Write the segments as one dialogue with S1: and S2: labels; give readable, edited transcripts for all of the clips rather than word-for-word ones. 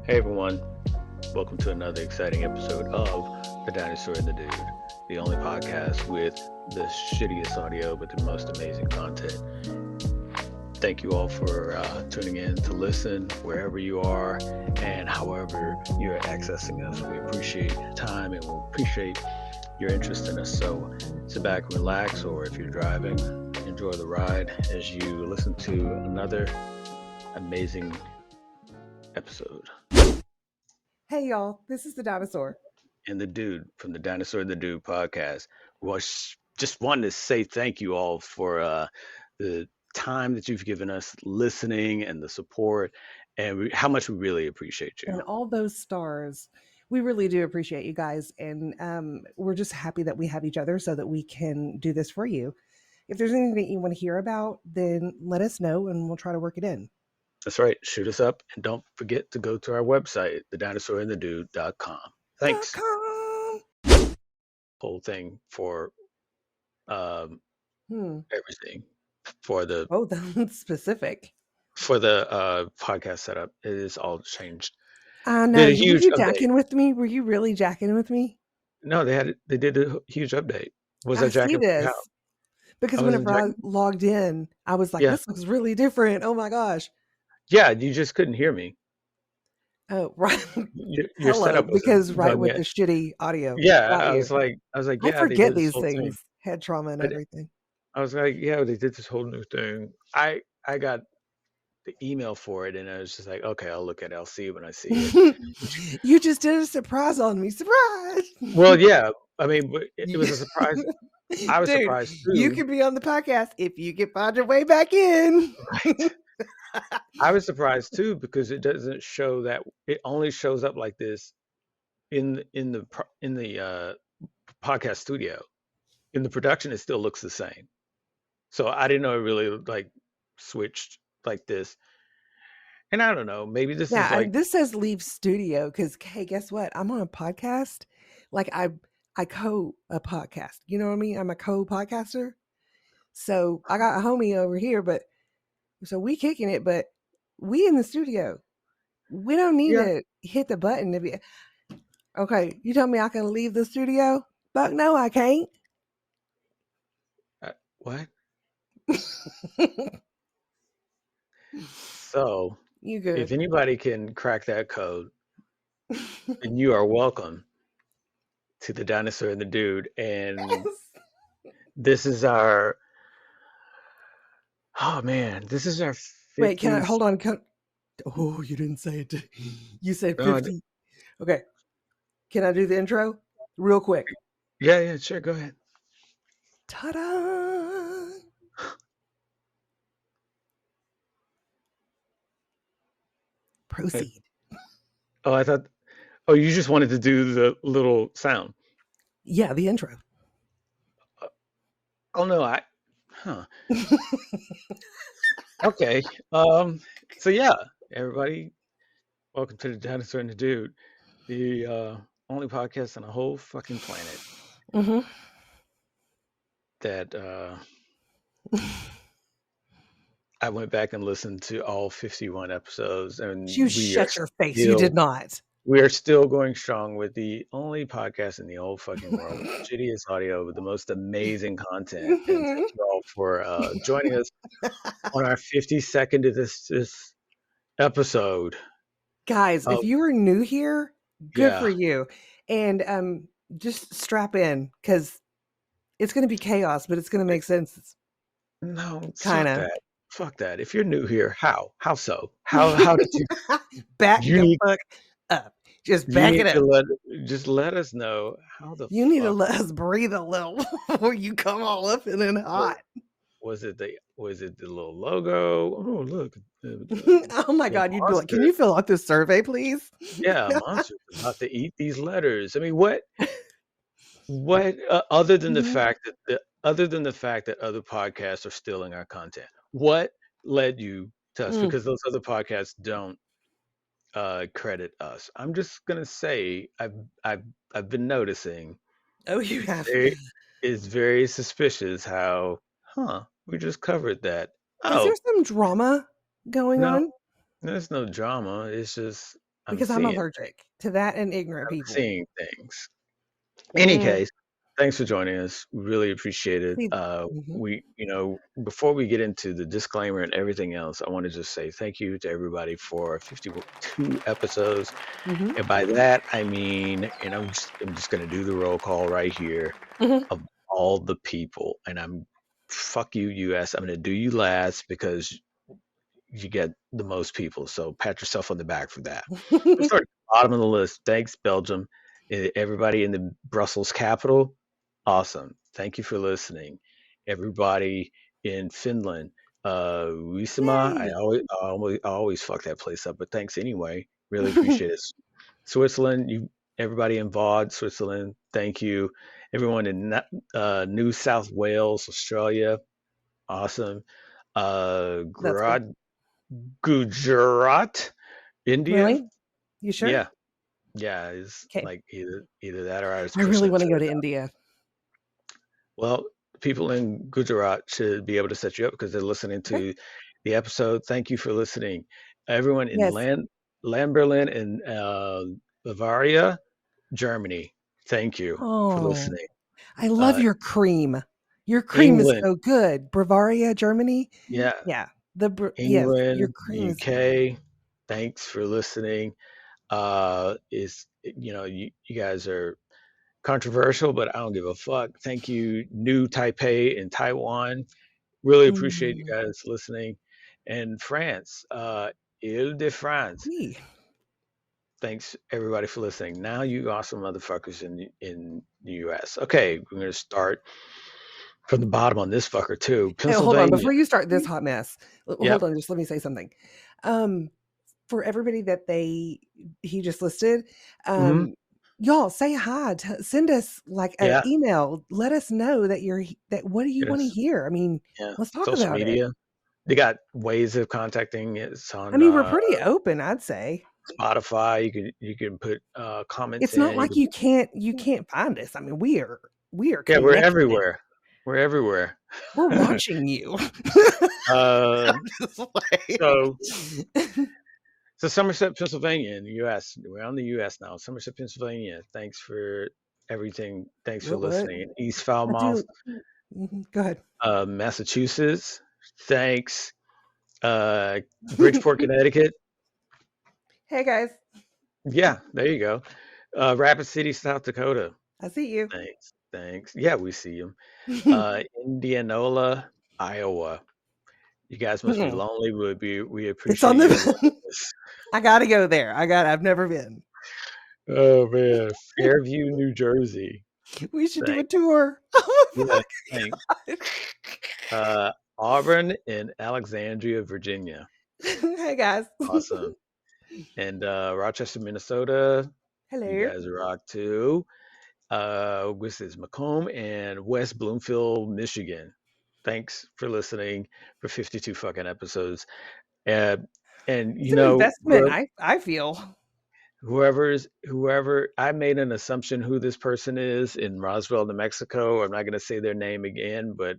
S1: Hey everyone, welcome to another exciting episode of The Dinosaur and the Dude, the only podcast with the shittiest audio but the most amazing content. Thank you all for tuning in to listen wherever you are and however you're accessing us. We appreciate your time and we appreciate your interest in us. So sit back and relax, or if you're driving, enjoy the ride as you listen to another amazing episode.
S2: Hey y'all, this is the Dinosaur.
S1: And the Dude from the Dinosaur The Dude podcast. Well, just wanted to say thank you all for the time that you've given us listening and the support, and how much we really appreciate you.
S2: And all those stars. We really do appreciate you guys. And we're just happy that we have each other so that we can do this for you. If there's anything that you want to hear about, then let us know and we'll try to work it in.
S1: That's right. Shoot us up, and don't forget to go to our website, TheDinosaur&TheDude.com. Thanks. Whole thing for everything for the
S2: that's specific
S1: for the podcast setup. It is all changed.
S2: I know. Were you jacking with me? Were you really jacking with me?
S1: No, they did a huge update. Was I jacking?
S2: This because whenever I logged in, I was like, "This looks really different." Oh my gosh!
S1: Yeah, you just couldn't hear me.
S2: Oh, right.
S1: Your setup was
S2: because with the shitty audio.
S1: Yeah, I was like, yeah.
S2: I forget these things. Head trauma and everything.
S1: I was like, yeah, they did this whole new thing. I got the email for it, and I was just like, okay, I'll look at it. I'll see it when I see it.
S2: You just did a surprise on me. Surprise!
S1: Well, yeah. I mean, it was a surprise. I was surprised too.
S2: You can be on the podcast if you can find your way back in.
S1: Right. I was surprised too, because it doesn't show that. It only shows up like this in the podcast studio. In the production, it still looks the same. So I didn't know it really like switched like this. And I don't know, maybe this is like,
S2: this says leave studio because, hey, guess what? I'm on a podcast. Like I co a podcast. You know what I mean? I'm a co-podcaster. So I got a homie over here, but so we kicking it, but we in the studio. We don't need to hit the button to be. Okay, you tell me I can leave the studio? Fuck no, I can't.
S1: What? So
S2: you good?
S1: If anybody can crack that code, then you are welcome to the Dinosaur and the Dude. And this is our. Oh man, this is our 50th.
S2: Wait, can I hold on? Oh, you didn't say it. You said 50. Okay. Can I do the intro real quick?
S1: Yeah, sure. Go ahead.
S2: Ta-da! Proceed.
S1: Oh, I thought. Oh, you just wanted to do the little sound.
S2: Yeah, the intro.
S1: Oh no, Okay. So yeah, everybody, welcome to the Dinosaur and the Dude, the only podcast on the whole fucking planet that I went back and listened to all 51 episodes, and
S2: you shut your face. You did not.
S1: We are still going strong with the only podcast in the whole fucking world with the shittiest audio with the most amazing content. And thank you all for joining us on our 52nd of this episode.
S2: Guys, if you are new here, good for you. And just strap in, because it's going to be chaos, but it's going to make sense.
S1: No, kind of. Fuck that. If you're new here, how so? How did you
S2: back the fuck up? Just back it up.
S1: Just let us know how
S2: you need to let us breathe a little before you come all up and then hot.
S1: Was it the little logo? Oh look!
S2: Oh my God! You'd be like, can you fill out this survey, please?
S1: Yeah, monster's about to eat these letters. I mean, what? Other than the fact that other other podcasts are stealing our content, what led you to us? Because those other podcasts don't credit us. I'm just gonna say I've been noticing.
S2: Oh, you have.
S1: It's very suspicious how we just covered that.
S2: Is there some drama going on?
S1: There's no drama. It's just I'm
S2: because I'm
S1: seeing
S2: allergic to that and ignorant
S1: I'm
S2: people.
S1: seeing things. Any
S2: Mm,
S1: case, thanks for joining us. Really appreciate it.
S2: see, mhm,
S1: Before we get into the disclaimer and everything else, I want to just say thank you to everybody for 52 episodes.
S2: mhm,
S1: And by that, I mean, and I'm just going to do the roll call right here
S2: mhm.
S1: of all the people. And fuck you, US. I'm going to do you last because you get the most people. So pat yourself on the back for that. We'll start at the bottom of the list. Thanks, Belgium. Everybody in the Brussels capital, awesome. Thank you for listening. Everybody in Finland, Wisama,
S2: Yay!
S1: I always fuck that place up, but thanks anyway. Really appreciate it. Switzerland, everybody in VOD, Switzerland, thank you. Everyone in New South Wales, Australia, awesome.
S2: That's cool.
S1: Gujarat, India.
S2: Really? You sure?
S1: Yeah, yeah. It's
S2: Okay.
S1: like either that or I was
S2: I really
S1: pushing it
S2: want to go
S1: further
S2: to
S1: down.
S2: India.
S1: Well, people in Gujarat should be able to set you up because they're listening
S2: Okay.
S1: to the episode. Thank you for listening, everyone in
S2: Yes.
S1: Lamberlin and Bavaria, Germany. Thank you for
S2: Oh,
S1: listening.
S2: I love
S1: Uh,
S2: your cream. Your cream is
S1: England,
S2: so good. Bavaria, Germany.
S1: yeah,
S2: Yeah. Yes, your
S1: England,
S2: cream is
S1: UK. Thanks for listening. Is you guys are controversial, but I don't give a fuck. Thank you, New Taipei in Taiwan. Really appreciate you
S2: mm,
S1: guys listening. And France, Ile de France.
S2: oui.
S1: Thanks everybody for listening. Now you awesome motherfuckers in the US. Okay, we're gonna start from the bottom on this fucker too.
S2: Hey, hold on.
S1: Pennsylvania.
S2: Before you start this hot mess, hold
S1: Yep.
S2: on. Just let me say something. Um, for everybody that he just listed,
S1: Hmm.
S2: um, y'all say hi. Send us like an
S1: Yeah.
S2: email. Let us know that that. What do you
S1: It
S2: want to
S1: is.
S2: hear? I mean,
S1: Yeah.
S2: let's talk
S1: Social
S2: about it.
S1: media. They got ways of contacting. It's
S2: I
S1: on
S2: mean, we're pretty open, I'd say.
S1: Spotify. You can put comments
S2: It's not
S1: in. You
S2: like
S1: can,
S2: you can't find us. I mean, we are
S1: yeah, we're
S2: connected.
S1: everywhere. We're everywhere.
S2: We're watching you.
S1: uh,
S2: I'm just like
S1: so so Somerset, Pennsylvania, in the U.S. We're on the U.S. now. Somerset, Pennsylvania. Thanks for everything. Thanks for
S2: what?
S1: listening. East
S2: I
S1: Falmouth,
S2: do. Go ahead.
S1: Massachusetts. Thanks. Bridgeport, Connecticut.
S2: Hey guys,
S1: Yeah, there you go. Rapid City, South Dakota.
S2: I see you.
S1: Thanks. Thanks. Yeah, we see them. Indianola, Iowa. You guys must be lonely. We
S2: It's on
S1: appreciate you
S2: the.
S1: joining us.
S2: I gotta go there. I've never been.
S1: Oh man, Fairview, New Jersey.
S2: We should do a
S1: Thanks.
S2: tour. Oh
S1: Yeah,
S2: my
S1: thanks.
S2: god.
S1: Auburn and Alexandria, Virginia.
S2: Hey guys.
S1: Awesome. And Rochester, Minnesota. You
S2: Hello.
S1: guys rock too. This is Macomb and West Bloomfield, Michigan. Thanks for listening for 52 fucking episodes. And and
S2: It's an investment, I feel.
S1: whoever I made an assumption who this person is in Roswell, New Mexico. I'm not gonna say their name again, but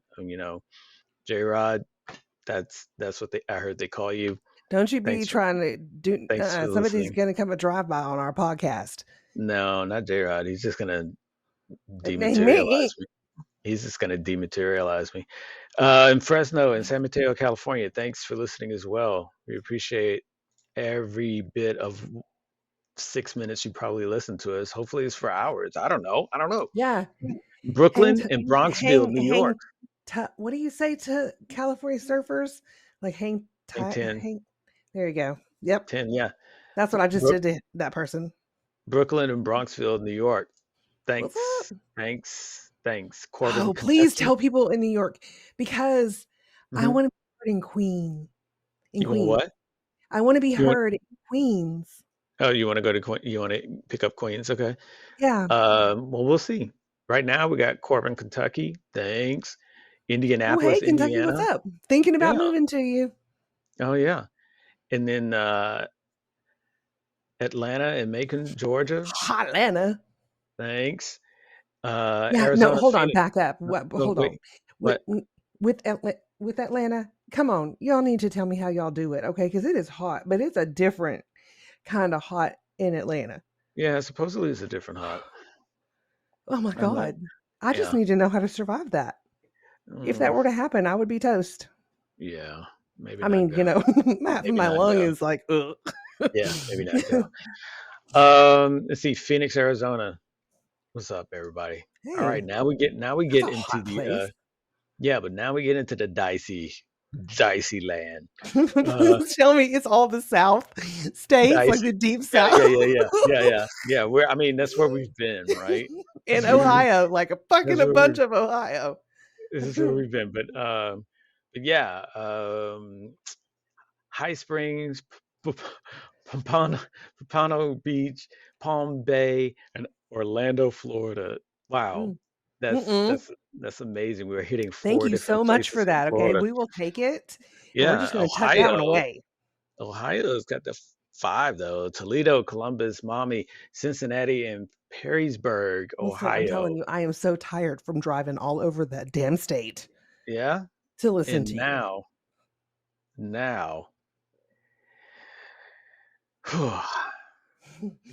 S1: J Rod, that's what I heard they call you.
S2: Don't you be
S1: Thanks for
S2: trying to do
S1: thanks for
S2: somebody's
S1: listening.
S2: gonna come a drive by on our podcast.
S1: No, not J Rod. He's just gonna
S2: Name me.
S1: dematerialize me. He's just gonna dematerialize me. In Fresno and San Mateo, California, thanks for listening as well. We appreciate every bit of 6 minutes you probably listen to us. Hopefully it's for hours. I don't know. I don't know.
S2: Yeah. Hang
S1: Brooklyn
S2: t
S1: and Bronxville,
S2: hang
S1: New York.
S2: hang what do you say to California surfers? Like
S1: Think 10,
S2: hang there you go. Yep.
S1: 10, yeah.
S2: That's what I just
S1: Brook,
S2: did to that person.
S1: Brooklyn and Bronxville, New York.
S2: What's
S1: Thanks.
S2: up?
S1: Thanks. Corbin,
S2: Oh, please
S1: Kentucky.
S2: tell people in New York because I
S1: Hmm.
S2: want to be heard in
S1: You want
S2: Queens.
S1: what?
S2: I want to be
S1: You want?
S2: heard in Queens.
S1: Oh, you want to go to Queen? You want to pick up Queens? Okay.
S2: Yeah.
S1: Well, we'll see. Right now, we got Corbin, Kentucky. Thanks.
S2: Oh, hey,
S1: Indianapolis,
S2: Kentucky, what's
S1: Indiana.
S2: up? Thinking about
S1: Yeah.
S2: moving to you.
S1: Oh, yeah. And then Atlanta and Macon, Georgia.
S2: Hot Atlanta.
S1: Thanks.
S2: Yeah, no,
S1: Arizona,
S2: hold on,
S1: Phoenix.
S2: back up.
S1: No,
S2: What?
S1: no,
S2: Hold
S1: wait.
S2: on. With
S1: What?
S2: with Atlanta, come on, y'all need to tell me how y'all do it, okay? Because it is hot, but it's a different. kind of hot in Atlanta.
S1: Yeah, supposedly it's a different hot.
S2: Oh my
S1: I'm not.
S2: God. I just
S1: Yeah.
S2: need to know how to survive that. If that
S1: Mm,
S2: were to happen, I would be toast.
S1: yeah. Maybe
S2: I
S1: not
S2: mean,
S1: go.
S2: half of
S1: Maybe
S2: my
S1: not
S2: lung
S1: go.
S2: is like, ugh.
S1: Yeah. Maybe not go. Let's see. Phoenix, Arizona. What's up, everybody? All right.
S2: Hey,
S1: Now we get
S2: that's a
S1: into
S2: hot
S1: the
S2: place.
S1: yeah, but now we get into the dicey land. Uh,
S2: Tell me it's all the South states, like
S1: dicey.
S2: the deep
S1: Yeah,
S2: South.
S1: yeah, yeah, yeah, yeah, yeah, yeah. I mean, that's where we've been, right?
S2: In Ohio, like a fucking
S1: That's
S2: a
S1: where we
S2: bunch of Ohio.
S1: this is where we've been. But yeah, High Springs, Pompano, Pompano Beach, Palm Bay, and Orlando, Florida. Wow,
S2: Mm.
S1: that's
S2: Mm-mm.
S1: that's that's amazing. We're hitting
S2: Thank
S1: four
S2: you
S1: different
S2: so much for
S1: places in
S2: that. Okay,
S1: Florida.
S2: we will take it, and we're
S1: Yeah,
S2: just going to tuck that one away.
S1: Ohio's got the five though. Toledo, Columbus, Miami, Cincinnati, and Perrysburg,
S2: Listen, I'm
S1: Ohio.
S2: telling you, I am so tired from driving all over that damn state
S1: Yeah,
S2: to listen
S1: and
S2: to you.
S1: now,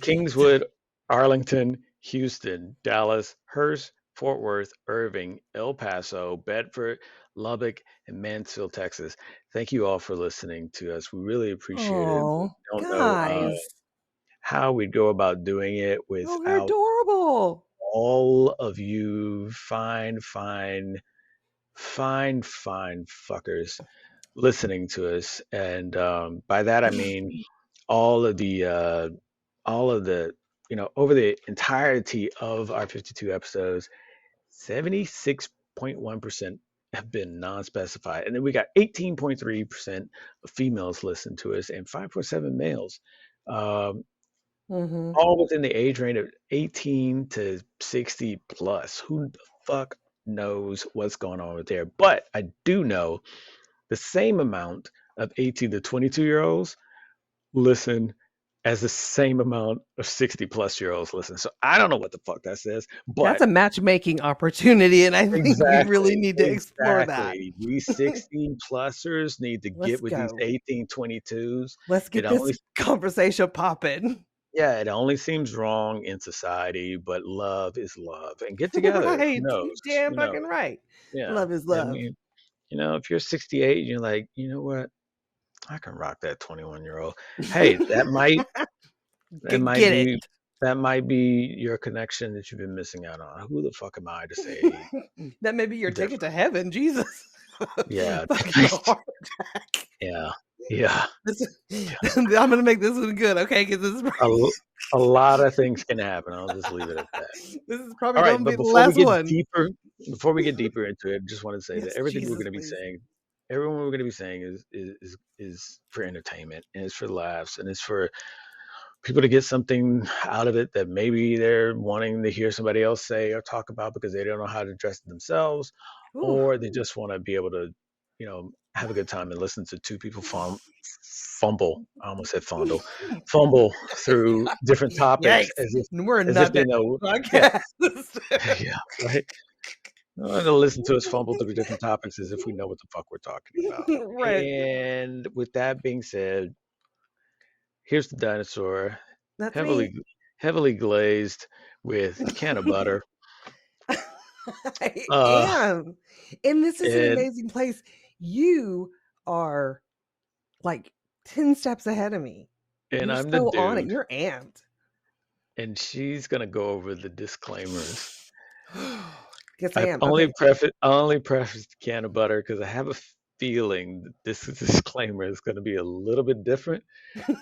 S1: Kingswood, Arlington, Houston, Dallas, Hurst, Fort Worth, Irving, El Paso, Bedford, Lubbock, and Mansfield, Texas. Thank you all for listening to us. We really appreciate it. We
S2: Oh,
S1: don't know
S2: guys.
S1: how we'd go about doing it
S2: Oh, you're
S1: without
S2: adorable.
S1: all of you fine fuckers listening to us. And by that I mean all of the uh, all of the over the entirety of our 52 episodes, 76.1% have been non-specified, and then we got 18.3% of females listen to us and 5.7 males. Um,
S2: Mm-hmm.
S1: all within the age range of 18 to 60 plus. Who the fuck knows what's going on with there? But I do know the same amount of 18 to 22-year-olds listen as the same amount of 60 plus year olds listen. So I don't know what the fuck that says,
S2: That's
S1: but
S2: a matchmaking opportunity, and I think we really
S1: exactly,
S2: need to explore that.
S1: exactly. We 16 plusers need to
S2: Let's
S1: get with these
S2: go.
S1: 1822s.
S2: Let's
S1: It
S2: get
S1: only
S2: this conversation popping.
S1: Yeah, it only seems wrong in society, but love is love. And get together. Who
S2: Right. You
S1: knows?
S2: damn
S1: Who knows?
S2: fucking right.
S1: Yeah.
S2: Love is
S1: I
S2: love.
S1: mean, if you're 68, you're like, you know what? I can rock that 21-year-old. Hey, that might
S2: Get it.
S1: be that might be your connection that you've been missing out on. Who the fuck am I to say
S2: That may be your ticket to
S1: different?
S2: heaven. Jesus.
S1: Yeah.
S2: Fucking heart attack.
S1: Yeah. Yeah.
S2: I'm going to make this one good, okay? Because this is
S1: A, l- a lot of things can happen. I'll just leave it at that.
S2: this is probably
S1: All right,
S2: going to
S1: but
S2: be the last one.
S1: before we get deeper into it, just want to say that
S2: Yes,
S1: everything we're
S2: Jesus,
S1: going to be
S2: please.
S1: saying, everyone we're going to be saying is for entertainment, and it's for laughs, and it's for people to get something out of it that maybe they're wanting to hear somebody else say or talk about because they don't know how to address it themselves,
S2: Ooh.
S1: or they just want to be able to, have a good time and listen to two people fumble. I almost said fumble through different topics
S2: Yikes. We're
S1: as if
S2: not
S1: they
S2: that
S1: know. Yeah,
S2: podcast.
S1: yeah, right. I want to listen to us fumble through different topics as if we know what the fuck we're talking about.
S2: Right.
S1: And with that being said, here's the dinosaur,
S2: That's me.
S1: heavily heavily glazed with a can of butter.
S2: I
S1: Uh,
S2: am. And this is an
S1: and
S2: amazing place. You are like 10 steps ahead of me.
S1: and
S2: You're
S1: I'm the
S2: so on it.
S1: dude,
S2: You're amped.
S1: and she's gonna go over the disclaimers.
S2: Yes, I
S1: I've
S2: am.
S1: only
S2: Okay.
S1: prefaced the can of butter because I have a feeling that this disclaimer is going to be a little bit different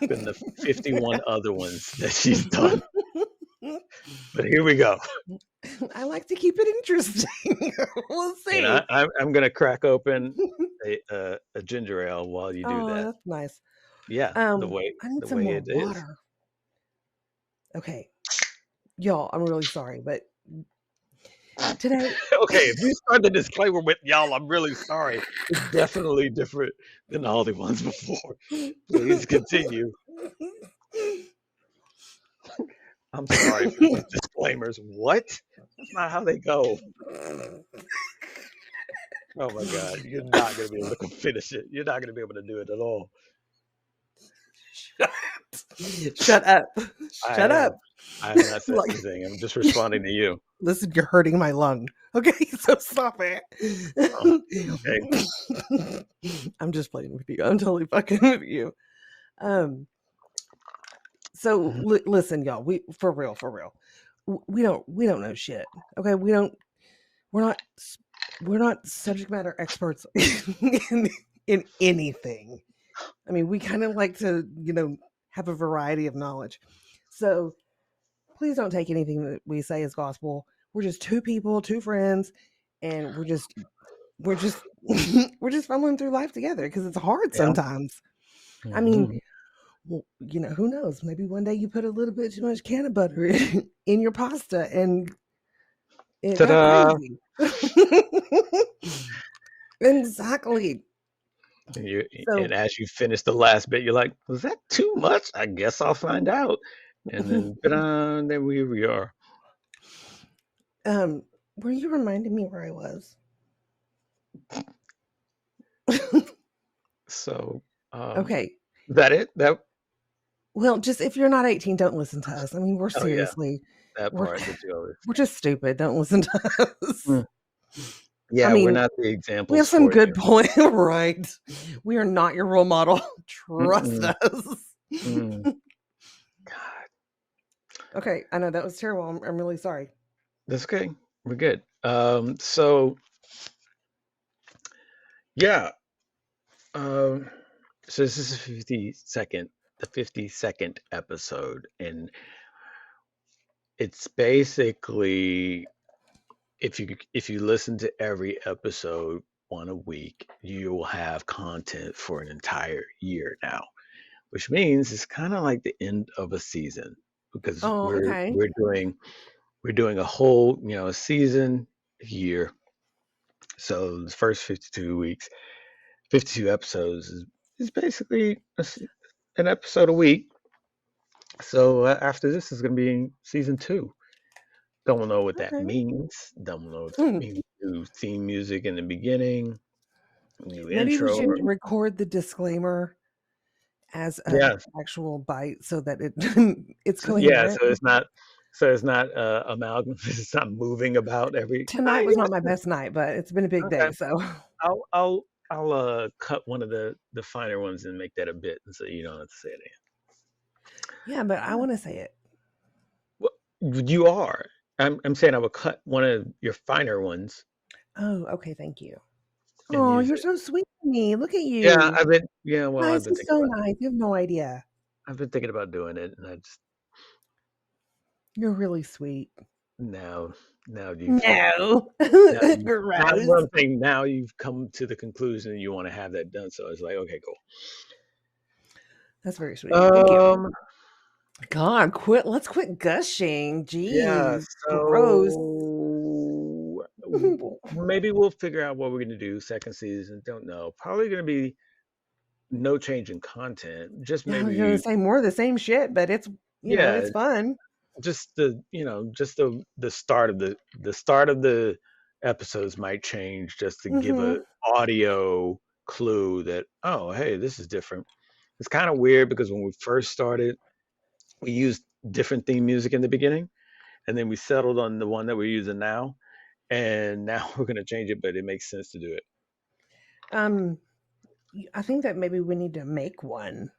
S1: than the 51 other ones that she's done. But here we go.
S2: I like to keep it interesting. We'll
S1: And
S2: see.
S1: I'm going to crack open a ginger ale while you do
S2: Oh,
S1: that.
S2: that's nice.
S1: Yeah,
S2: I need
S1: the
S2: some
S1: way
S2: more
S1: it is.
S2: water. Okay. Y'all, I'm really sorry, but today
S1: Okay, if you start the disclaimer with y'all, I'm really sorry. It's definitely different than all the ones before. Please continue. I'm sorry for these disclaimers. What? That's not how they go. Oh my God, you're not going to be able to finish it. You're not going to be able to do it at all.
S2: Shut up. Shut up.
S1: I have not said
S2: Like,
S1: anything. I'm just responding to you.
S2: listen, you're hurting my lung. Okay, so stop it.
S1: Oh, okay.
S2: I'm just playing with you. I'm totally fucking with you. So listen, y'all. We for real. We don't know shit. Okay, we're not subject matter experts in anything. I mean, we kind of like to, have a variety of knowledge. So please don't take anything that we say as gospel. We're just two people, two friends, and we're just we're just fumbling through life together because it's hard
S1: Yeah.
S2: sometimes. I mean, well, who knows? Maybe one day you put a little bit too much can of butter in your pasta and it
S1: Ta-da!
S2: got crazy. Exactly.
S1: And as you finish the last bit, you're like, was that too much? I guess I'll find out. And then, ta-da, there we are.
S2: Were you reminding me where I was?
S1: So,
S2: Okay.
S1: Is that it?
S2: Well, just if you're not 18, don't listen to us. I mean, we're seriously,
S1: that
S2: we're,
S1: part that you always.
S2: we're just stupid. Don't listen to us.
S1: Yeah,
S2: I mean,
S1: we're not the examples.
S2: We have some
S1: for
S2: good
S1: you.
S2: points, right? We are not your role model. Trust us.
S1: God.
S2: Okay, I know that was terrible. I'm really sorry.
S1: That's okay. We're good. So yeah. So this is the 52nd episode, and it's basically if you listen to every episode one a week, you will have content for an entire year now, which means it's kind of like the end of a season because
S2: Oh, okay.
S1: we're doing a whole season year. So the first 52 weeks, 52 episodes is basically an episode a week. So after this is going to be season 2. Don't know what that
S2: Okay.
S1: means. Don't know if that means new theme music in the beginning, new
S2: Maybe we
S1: intro.
S2: should record the disclaimer as an actual bite so that it's coherent.
S1: So it's not amalgam. It's not moving about every.
S2: Tonight was not my best night, but it's been a big day. So
S1: I'll cut one of the finer ones and make that a bit, so you don't have to say it again.
S2: Yeah, but I want to say it.
S1: Well, you are. I'm saying I will cut one of your finer ones.
S2: Oh, okay. Thank you. Oh, you're so sweet to me. Look at you.
S1: Yeah, I've been
S2: so nice. You have no idea.
S1: I've been thinking about doing it, and
S2: You're really sweet.
S1: Now
S2: No.
S1: Gross. One thing, now you've come to the conclusion you want to have that done. So it's like, okay, cool.
S2: That's very sweet. Thank you. God, let's quit gushing. Jeez. Yeah, gross.
S1: Maybe we'll figure out what we're going to do second season. Don't know. Probably going to be no change in content. Just maybe.
S2: I was going to say more of the same shit, but it's it's fun.
S1: Just the start of the episodes might change just to give a audio clue that, oh, hey, this is different. It's kind of weird because when we first started, we used different theme music in the beginning, and then we settled on the one that we're using now, and now we're going to change it, but it makes sense to do it.
S2: I think that maybe we need to make one,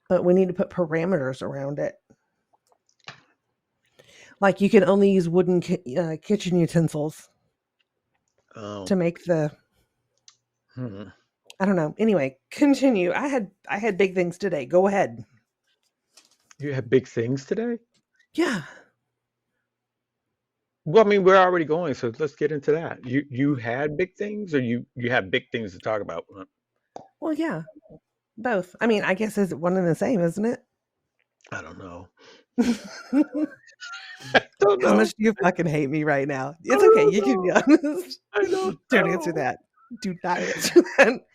S2: but we need to put parameters around it. Like you can only use wooden kitchen utensils to make the. I don't know. Anyway, continue. I had big things today. Go ahead.
S1: You have big things today?
S2: Yeah.
S1: Well, I mean, we're already going, so let's get into that. You had big things, or you have big things to talk about?
S2: Well, yeah, both. I mean, I guess it's one and the same, isn't it?
S1: I don't know.
S2: How much do you fucking hate me right now? It's okay. You can be honest.
S1: I don't
S2: answer that. Do not answer that.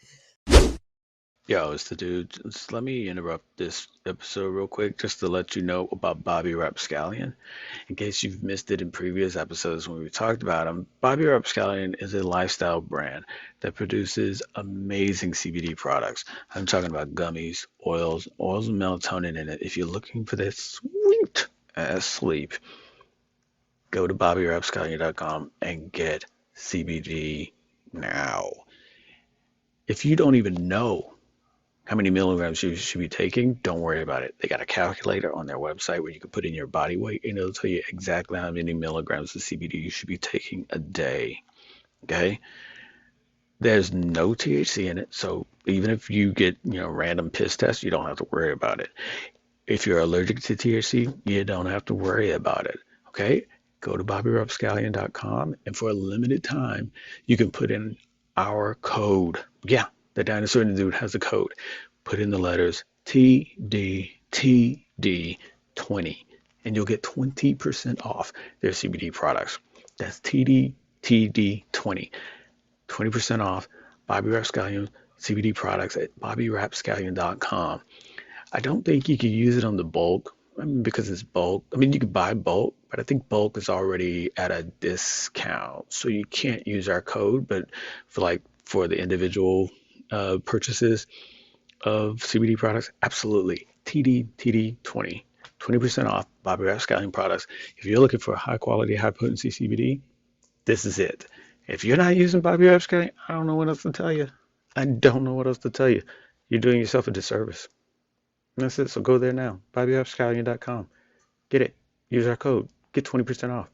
S1: Yo, it's the dude. Just let me interrupt this episode real quick just to let you know about Bobby Rapscallion. In case you've missed it in previous episodes when we talked about him, Bobby Rapscallion is a lifestyle brand that produces amazing CBD products. I'm talking about gummies, oils with melatonin in it. If you're looking for that sweet ass sleep, go to BobbyRapscallion.com and get CBD now. If you don't even know how many milligrams you should be taking, don't worry about it. They got a calculator on their website where you can put in your body weight and it'll tell you exactly how many milligrams of CBD you should be taking a day. Okay? There's no THC in it, so even if you get, random piss tests, you don't have to worry about it. If you're allergic to THC, you don't have to worry about it. Okay? Go to BobbyRapscallion.com and for a limited time, you can put in our code. Yeah, the dinosaur and the dude has a code. Put in the letters TDTD20 and you'll get 20% off their CBD products. That's TDTD20. 20% off Bobby Rapscallion CBD products at BobbyRapscallion.com. I don't think you can use it on the bulk. I mean, because it's bulk. I mean, you can buy bulk, but I think bulk is already at a discount, so you can't use our code. But for the individual purchases of CBD products, absolutely. TD20, 20% off Bobby Rapscallion products. If you're looking for high quality, high potency CBD, this is it. If you're not using Bobby Rapscallion, I don't know what else to tell you. I don't know what else to tell you. You're doing yourself a disservice. And that's it. So go there now. BobbyRapscallion.com. Get it. Use our code. Get 20% off.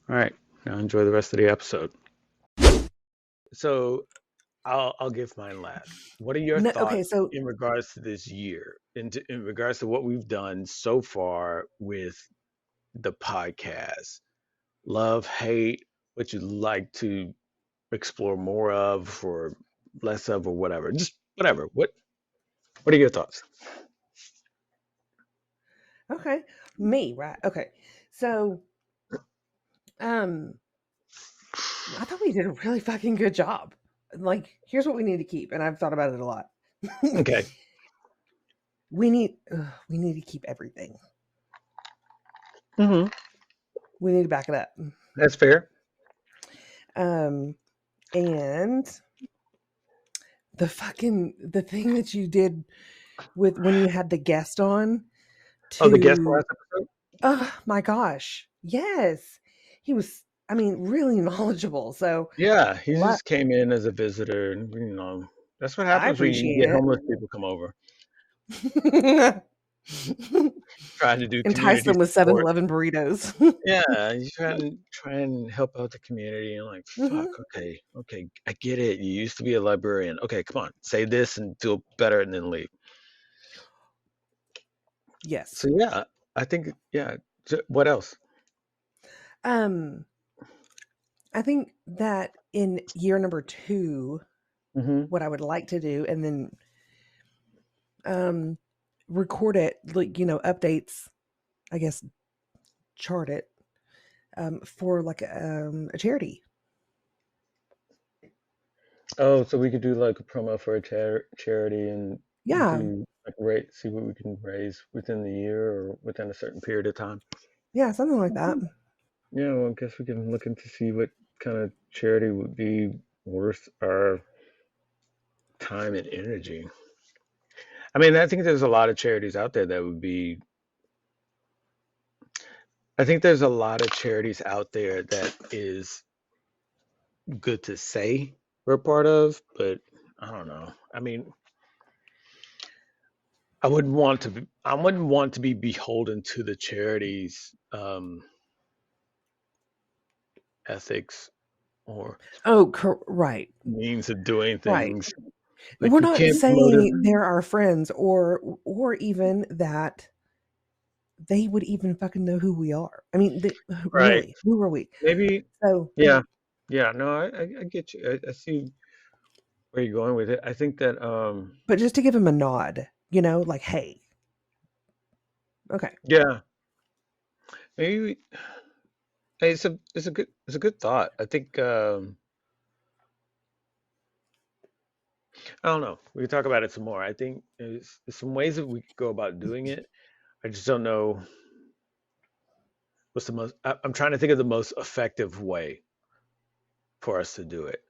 S1: All right. Now enjoy the rest of the episode. So I'll give mine last. What are your
S2: No, okay,
S1: thoughts
S2: so
S1: in regards to this year, in regards to what we've done so far with the podcast? Love, hate, what you'd like to explore more of or less of or whatever. Just whatever. What are your thoughts?
S2: okay, me, right? Okay, so um, I thought we did a really fucking good job. Like, here's what we need to keep, and I've thought about it a lot.
S1: Okay.
S2: We need to keep everything.
S1: Hmm.
S2: We need to back it up.
S1: That's fair.
S2: Um, and the thing that you did with when you had the guest on
S1: Oh, the guest
S2: to
S1: last episode?
S2: oh my gosh, yes, he was. I mean, really knowledgeable. So
S1: Yeah, he
S2: lo-
S1: just came in as a visitor, and that's what
S2: I
S1: happens when you get
S2: appreciate
S1: homeless people come over,
S2: it.
S1: trying to do
S2: Entice
S1: community
S2: them with
S1: support.
S2: 7-Eleven burritos.
S1: Yeah, you try and help out the community, and like, fuck,
S2: Hmm.
S1: okay, okay, I get it. You used to be a librarian. Okay, come on, say this and feel better, and then leave.
S2: Yes.
S1: So yeah, I think yeah. What else?
S2: Um, I think that in year number 2,
S1: Hmm.
S2: what I would like to do, and then um, record it, like updates. I guess chart it for like a charity.
S1: Oh, so we could do like a promo for a charity and
S2: Yeah,
S1: do like rate, see what we can raise within the year or within a certain period of time.
S2: yeah, something like that.
S1: Yeah, well, I guess we can look into see what kind of charity would be worth our time and energy. I mean, I think there's a lot of charities out there that would be. I think there's a lot of charities out there that is good to say we're part of, but I don't know. I mean, I wouldn't want to be beholden to the charities ethics or
S2: Oh, right,
S1: means of doing
S2: right.
S1: things.
S2: We're
S1: Like you
S2: not
S1: can't promote it.
S2: saying they're our friends, or even that they would even fucking know who we are. I mean,
S1: Right.
S2: really, who are we?
S1: Maybe.
S2: So,
S1: Yeah. Yeah. No, I get you. I see where you're going with it. I think that
S2: but just to give him a nod, like, hey, okay,
S1: yeah, maybe hey, it's a good thought. I think I don't know. We can talk about it some more. I think there's some ways that we could go about doing it. I just don't know what's the most. I'm trying to think of the most effective way for us to do it.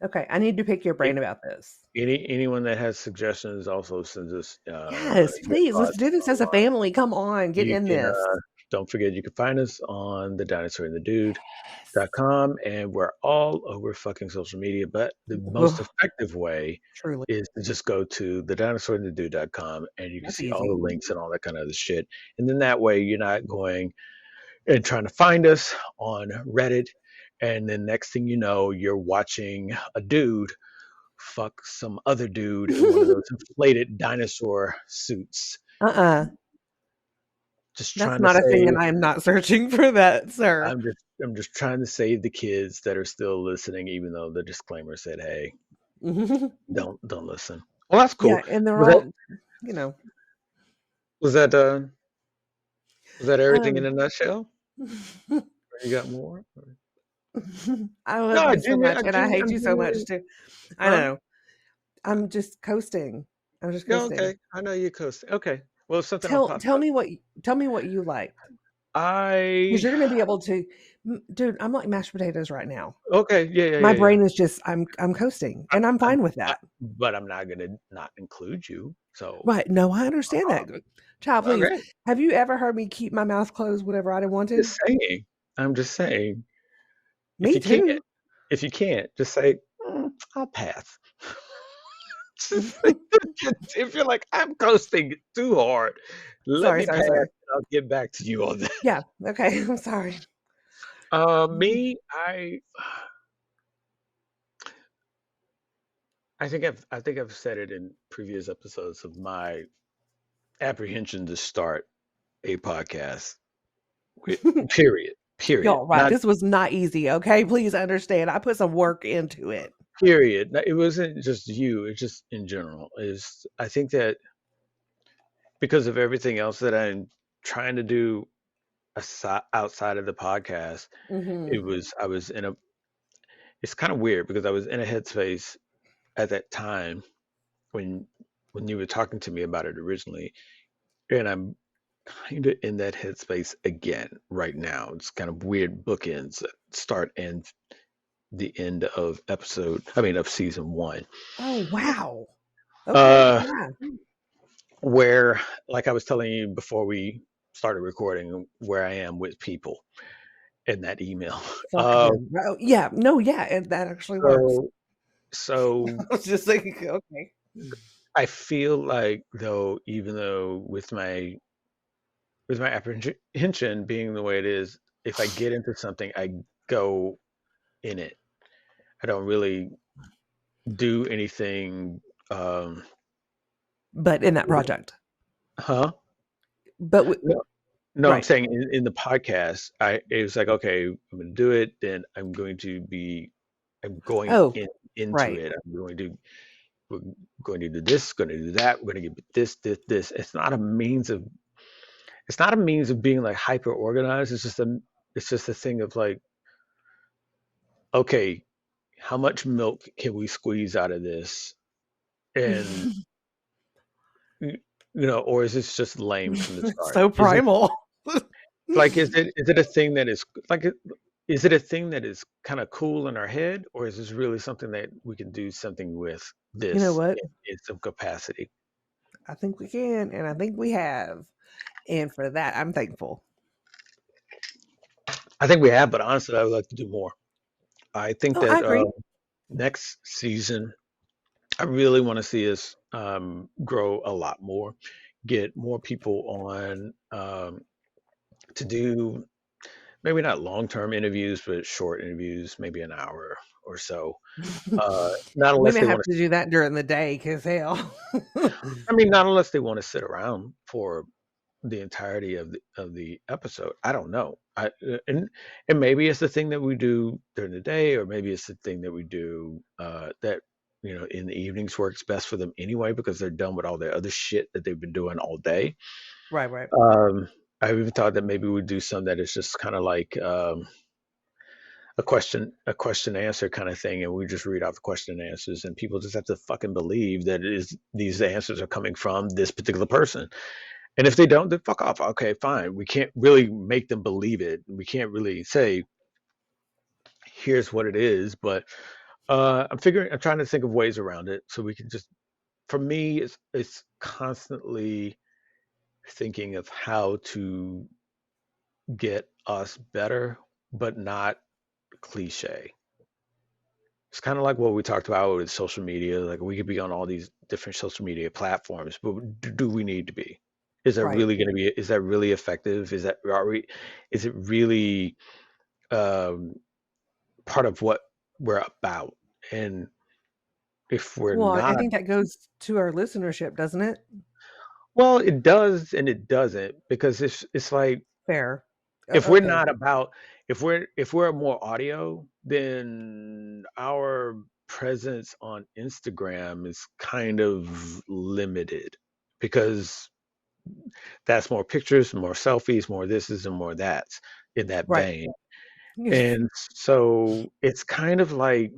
S2: Okay, I need to pick your
S1: A-
S2: brain about this.
S1: anyone that has suggestions also sends us
S2: Yes,
S1: your
S2: please. Let's
S1: thoughts
S2: do this as a
S1: online.
S2: family. Come on, get
S1: You
S2: in
S1: can
S2: this.
S1: don't forget you can find us on the Dinosaur and the Dude
S2: Yes.
S1: com, and we're all over fucking social media. But the most
S2: Ugh,
S1: effective way
S2: truly,
S1: is to just go to the com, and you can
S2: that's
S1: see all the
S2: easy.
S1: links and all that kind of other shit. And then that way you're not going and trying to find us on Reddit. And then next thing you know, you're watching a dude fuck some other dude in one of those inflated dinosaur suits.
S2: Uh-uh.
S1: Just
S2: That's
S1: trying to
S2: not a thing,
S1: save
S2: and I am not searching for that, sir.
S1: I'm just trying to save the kids that are still listening, even though the disclaimer said, "Hey, don't listen." Well, that's
S2: Yeah,
S1: cool.
S2: and they're
S1: Was that
S2: all, you know,
S1: was that uh was that everything in
S2: um,
S1: a nutshell? Or you got more?
S2: I
S1: No,
S2: love
S1: I
S2: you so
S1: genuinely,
S2: much,
S1: I
S2: and I
S1: genuinely,
S2: hate
S1: I'm
S2: you so much
S1: genuinely,
S2: too. I
S1: huh?
S2: know. I'm just coasting. I'm just
S1: Yeah,
S2: coasting.
S1: okay. I know you coasting. Okay. Well, if something will
S2: Tell
S1: pop
S2: tell
S1: up.
S2: me what tell me what you like, because
S1: I
S2: you're gonna be able to, dude. I'm like mashed potatoes right now.
S1: okay. Yeah, yeah,
S2: My
S1: yeah, yeah.
S2: brain is just I'm coasting,
S1: I,
S2: and I'm
S1: I'm,
S2: fine with
S1: I,
S2: that.
S1: but I'm not gonna not include you. So
S2: Right? No, I understand that. Child, please.
S1: okay.
S2: Have you ever heard me keep my mouth closed whenever I didn't want to?
S1: Just saying. I'm just saying. If
S2: Me
S1: you can't,
S2: too.
S1: if you can't, just say I'll pass. Just say, if you're like I'm coasting too hard, let
S2: Sorry,
S1: me
S2: sorry,
S1: pass.
S2: sorry.
S1: And I'll get back to you on that.
S2: Yeah. Okay. I'm sorry.
S1: Me, I think I've said it in previous episodes of my apprehension to start a podcast. Period. Period.
S2: Y'all, right.
S1: Not
S2: This was not easy. Okay. Please understand. I put some work into it.
S1: period. It wasn't just you. It's just in general. Is I think that because of everything else that I'm trying to do outside of the podcast,
S2: Hmm.
S1: I was in a. It's kind of weird because I was in a headspace at that time when you were talking to me about it originally, and I'm kind of in that headspace again right now. It's kind of weird bookends that start and the end of of season one.
S2: Oh, wow. Okay.
S1: Uh,
S2: Yeah.
S1: where, like I was telling you before we started recording, where I am with people in that email.
S2: Fuck
S1: Um,
S2: them. Oh, yeah. No, yeah. That actually works.
S1: so, so
S2: I was just thinking, okay.
S1: I feel like though, even though with my apprehension being the way it is, if I get into something, I go in it. I don't really do anything. Um,
S2: But in that project.
S1: huh?
S2: But
S1: No, no, I'm
S2: right.
S1: saying in the podcast, it was like, okay, I'm going to do it. Then I'm going
S2: Oh,
S1: into
S2: right.
S1: it. We're going to do this, going to do that. We're going to get this. It's not a means of being like hyper organized. It's just a thing of like, okay, how much milk can we squeeze out of this? And or is this just lame from the start?
S2: So primal.
S1: Is it a thing that is like is it a thing that is kind of cool in our head, or is this really something that we can do something with
S2: You know
S1: this
S2: what?
S1: in some capacity?
S2: I think we can, and I think we have. And for that, I'm thankful.
S1: I think we have, but honestly, I would like to do more. I think
S2: Oh, I
S1: that
S2: agree.
S1: next season, I really want to see us grow a lot more, get more people on to do maybe not long-term interviews, but short interviews, maybe an hour or so. Not
S2: We
S1: unless
S2: may
S1: they
S2: have
S1: want
S2: to do that during the day, because hell.
S1: not unless they want to sit around for the entirety of the episode. I don't know. And maybe it's the thing that we do during the day, or maybe it's the thing that we do that in the evenings works best for them anyway because they're done with all their other shit that they've been doing all day.
S2: Right, right.
S1: Um, I've even thought that maybe we'd do some that is just kind of like a question answer kind of thing, and we just read out the question and answers, and people just have to fucking believe that it is these answers are coming from this particular person. And if they don't, then fuck off. Okay, fine. We can't really make them believe it. We can't really say here's what it is, but I'm trying to think of ways around it so we can just. For me, it's constantly thinking of how to get us better, but not cliche. It's kind of like what we talked about with social media. Like we could be on all these different social media platforms, but do we need to be? Is that
S2: Right.
S1: really going to be? Is that really effective? Is that are we? Is it really um, part of what we're about? And if we're
S2: Well, I
S1: not,
S2: think that goes to our listenership, doesn't it?
S1: well, it does and it doesn't because it's like
S2: Fair.
S1: if we're
S2: Okay.
S1: not about if we're more audio, then our presence on Instagram is kind of limited because that's more pictures, more selfies, more this is and more that's in that
S2: Right.
S1: vein. And so it's kind of like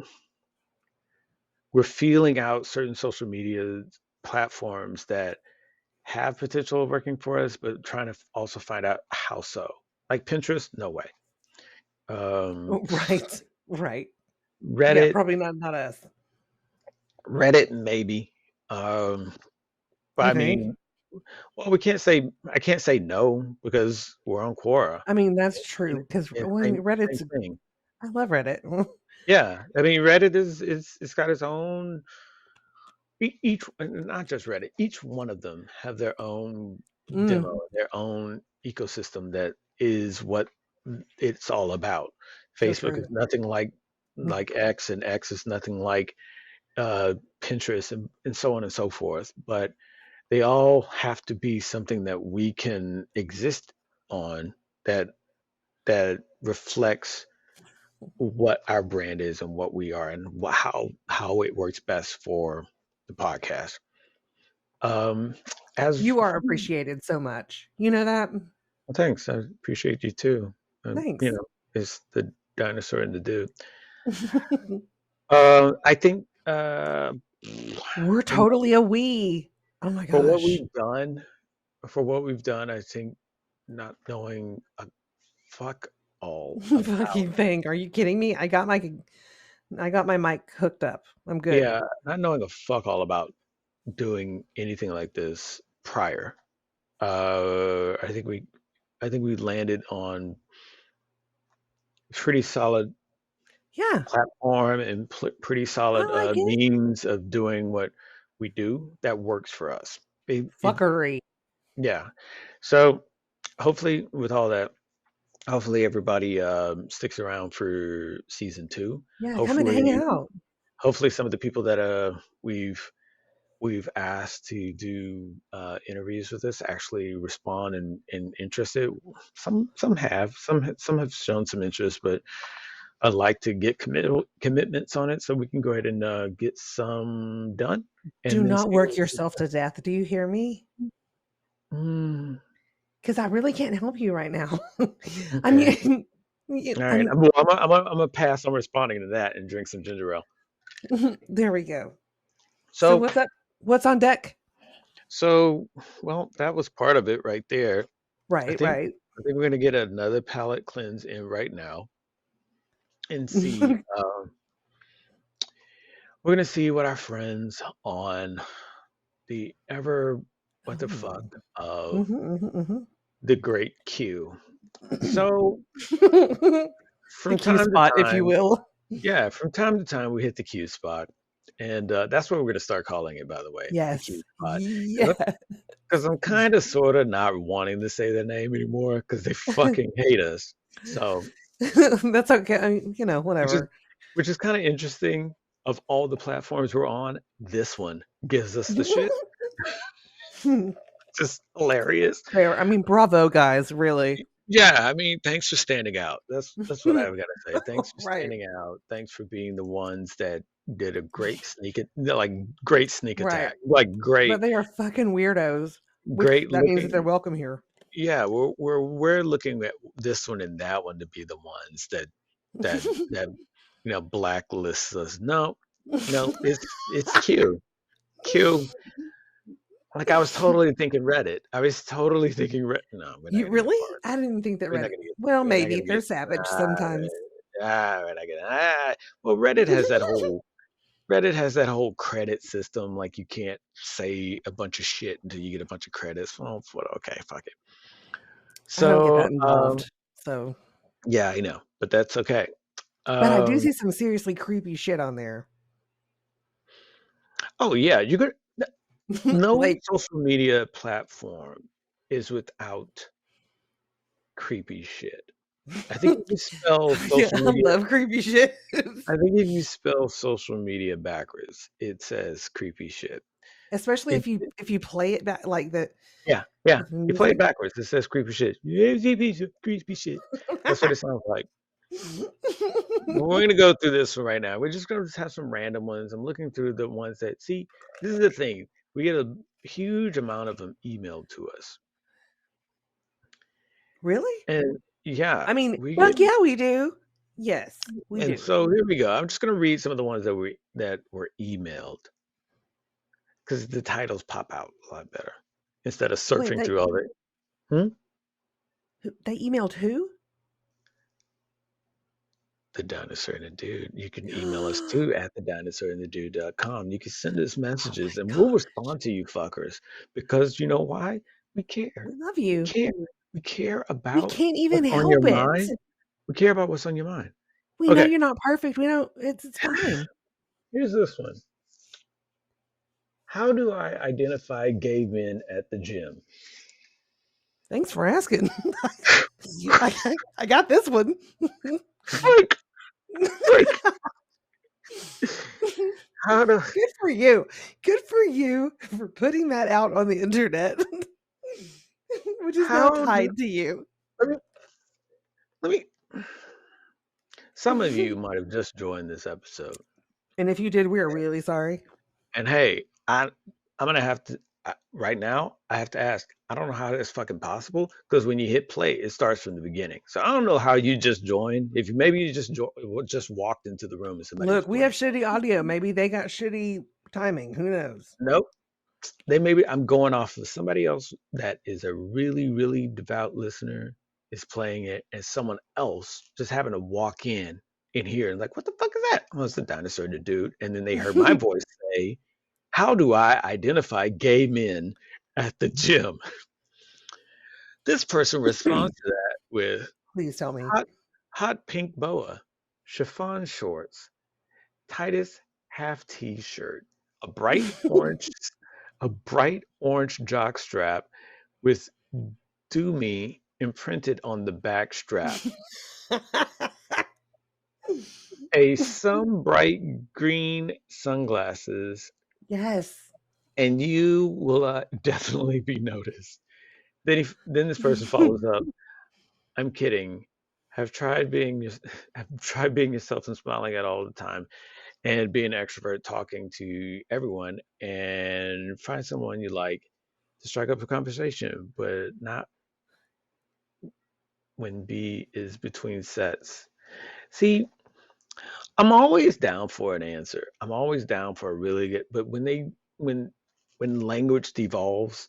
S1: we're feeling out certain social media platforms that have potential of working for us, but trying to also find out how so. Like Pinterest, no way. Um,
S2: Right. Right. Yeah,
S1: Reddit,
S2: probably not us.
S1: Reddit maybe. Um, but
S2: You
S1: I
S2: think?
S1: mean, well, we can't say I can't say no because we're on Quora.
S2: I mean, that's true because
S1: And
S2: when
S1: same
S2: Reddit's,
S1: thing.
S2: I love Reddit.
S1: Yeah, I mean, Reddit is it's got its own each not just Reddit. Each one of them have their own
S2: Mm,
S1: demo, their own ecosystem that is what it's all about.
S2: so
S1: Facebook is
S2: true.
S1: nothing like X, and X is nothing like Pinterest, and so on and so forth. But they all have to be something that we can exist on that reflects what our brand is and what we are and how it works best for the podcast. Um, as
S2: You are appreciated so much. You know that?
S1: well, thanks, I appreciate you too. You
S2: Thanks.
S1: know, it's the dinosaur and the dude. I think
S2: We're
S1: in,
S2: totally a we. Oh my
S1: for what
S2: gosh.
S1: we've done, for what we've done, I think not knowing a fuck all about.
S2: Fucking thing. Are you kidding me? I got my mic hooked up. I'm good.
S1: Yeah, not knowing a fuck all about doing anything like this prior. Uh, I think we, I think we landed on pretty solid
S2: Yeah,
S1: platform and pretty
S2: I
S1: solid
S2: like it.
S1: means of doing what we do that works for us.
S2: Fuckery.
S1: Yeah. So hopefully, with all that, hopefully everybody sticks around for season two.
S2: Yeah, come and hang
S1: Hopefully,
S2: out.
S1: hopefully some of the people that we've asked to do interviews with us actually respond and interested. Some have, some have shown some interest, but I'd like to get commitments on it so we can go ahead and get some done
S2: Do
S1: and then
S2: not
S1: see
S2: work
S1: what.
S2: yourself to death. Do you hear me?
S1: Mm,
S2: Because I really can't help you right now. I
S1: okay.
S2: mean,
S1: All
S2: I
S1: right.
S2: mean,
S1: I'm gonna pass on responding to that and drink some ginger ale.
S2: there we go. So
S1: So
S2: what's up? What's on deck?
S1: so well, that was part of it right there. I
S2: Right,
S1: think
S2: right.
S1: I think we're gonna get another palate cleanse in right now and see. We're gonna see what our friends on the ever what the fuck
S2: Oh.
S1: of
S2: Mhm, mhm,
S1: the great Q. So
S2: mhm. The
S1: from
S2: Q
S1: time to
S2: spot, if you
S1: time,
S2: will.
S1: yeah, from time to time we hit the Q spot, and that's what we're gonna start calling it. By the way, the Q
S2: Yes.
S1: spot,
S2: Yeah.
S1: because I'm kind of sort of not wanting to say their name anymore because they fucking hate us. So
S2: That's okay. I mean,
S1: which is
S2: whatever.
S1: which is kind of interesting. Of all the platforms we're on, this one gives us the shit. Just hilarious.
S2: Fair. I mean, bravo, guys, really.
S1: Yeah, I mean, thanks for standing out. That's what I've got to say. Thanks for
S2: Right,
S1: standing out. Thanks for being the ones that did a like great sneak
S2: right.
S1: attack, like
S2: But they are fucking weirdos, which
S1: great
S2: that means that they're
S1: looking.
S2: welcome here.
S1: Yeah, we're looking at this one and that one to be the ones that that blacklists us. No, no, it's Q. Q. Like I was totally thinking Reddit. I was totally thinking Reddit. No, we're not
S2: You
S1: gonna get
S2: really?
S1: far.
S2: I didn't think that
S1: We're not
S2: Reddit.
S1: gonna get.
S2: Well,
S1: We're not
S2: maybe
S1: gonna
S2: they're
S1: get.
S2: savage
S1: Ah,
S2: sometimes.
S1: we're not gonna. Well, Reddit has that whole credit system. Like you can't say a bunch of shit until you get a bunch of credits. Well, okay, fuck it.
S2: I don't get
S1: So,
S2: that involved. So,
S1: yeah, I know, but that's okay.
S2: but I do
S1: Um,
S2: see some seriously creepy shit on there.
S1: oh yeah, you could. No
S2: Like,
S1: social media platform is without creepy shit. I think if you spell
S2: yeah,
S1: social
S2: I
S1: media,
S2: love creepy shit.
S1: I think if you spell social media backwards, it says creepy shit.
S2: Especially
S1: It,
S2: if you play it back like the
S1: yeah, yeah.
S2: with the
S1: You play it
S2: music.
S1: backwards, it says creepy shit. Yeah, creepy shit. That's what it sounds like. But we're gonna go through this one right now. We're just gonna have some random ones. I'm looking through the ones that see. This is the thing. We get a huge amount of them emailed to us,
S2: Really?
S1: and yeah,
S2: I mean,
S1: we get.
S2: fuck yeah, we do. Yes, we
S1: And
S2: do.
S1: so here we go. I'm just gonna read some of the ones that were emailed because the titles pop out a lot better instead of
S2: Wait,
S1: searching through all the. Hmm?
S2: they emailed who?
S1: The Dinosaur and the Dude. You can email us too at thedinosaurandthedude.com. You can send us
S2: Oh my
S1: messages and we'll
S2: god,
S1: respond to you fuckers because you know why? We care.
S2: we love
S1: We
S2: you.
S1: care. We care
S2: We
S1: about
S2: can't even
S1: what's on your
S2: help it.
S1: mind. We care about what's on your mind.
S2: We know
S1: Okay,
S2: you're not perfect. We don't. It's fine.
S1: here's this one. How do I identify gay men at the gym?
S2: Thanks for asking. I got this one.
S1: Like, like, how do
S2: Good for you. Good for you for putting that out on the internet, which is now
S1: how do
S2: tied to you.
S1: let me let me some of you might have just joined this episode.
S2: And if you did, we are really sorry.
S1: And hey, I'm gonna have to right now. I have to ask. I don't know how that's fucking possible because when you hit play, it starts from the beginning. So I don't know how you just joined. If you maybe you just walked into the room and somebody was
S2: Look, we have
S1: playing.
S2: shitty audio. Maybe they got shitty timing. Who knows?
S1: Nope. They maybe I'm going off of somebody else that is a really devout listener is playing it, and someone else just having to walk in here and like, what the fuck is that? Oh, it's the Dinosaur the Dude, and then they heard my voice say, "How do I identify gay men at the gym?" This person responds to that with
S2: Please tell me.
S1: hot, hot pink boa, chiffon shorts, Titus half t-shirt, a bright orange, a bright orange jock strap with "Do Me" imprinted on the back strap, a some bright green sunglasses,
S2: Yes.
S1: and you will definitely be noticed. Then this person follows up. I'm kidding. Have tried being have tried being yourself and smiling at all the time, and being an extrovert, talking to everyone, and find someone you like to strike up a conversation, but not when B is between sets. See, I'm always down for an answer. I'm always down for a really good, but when when language devolves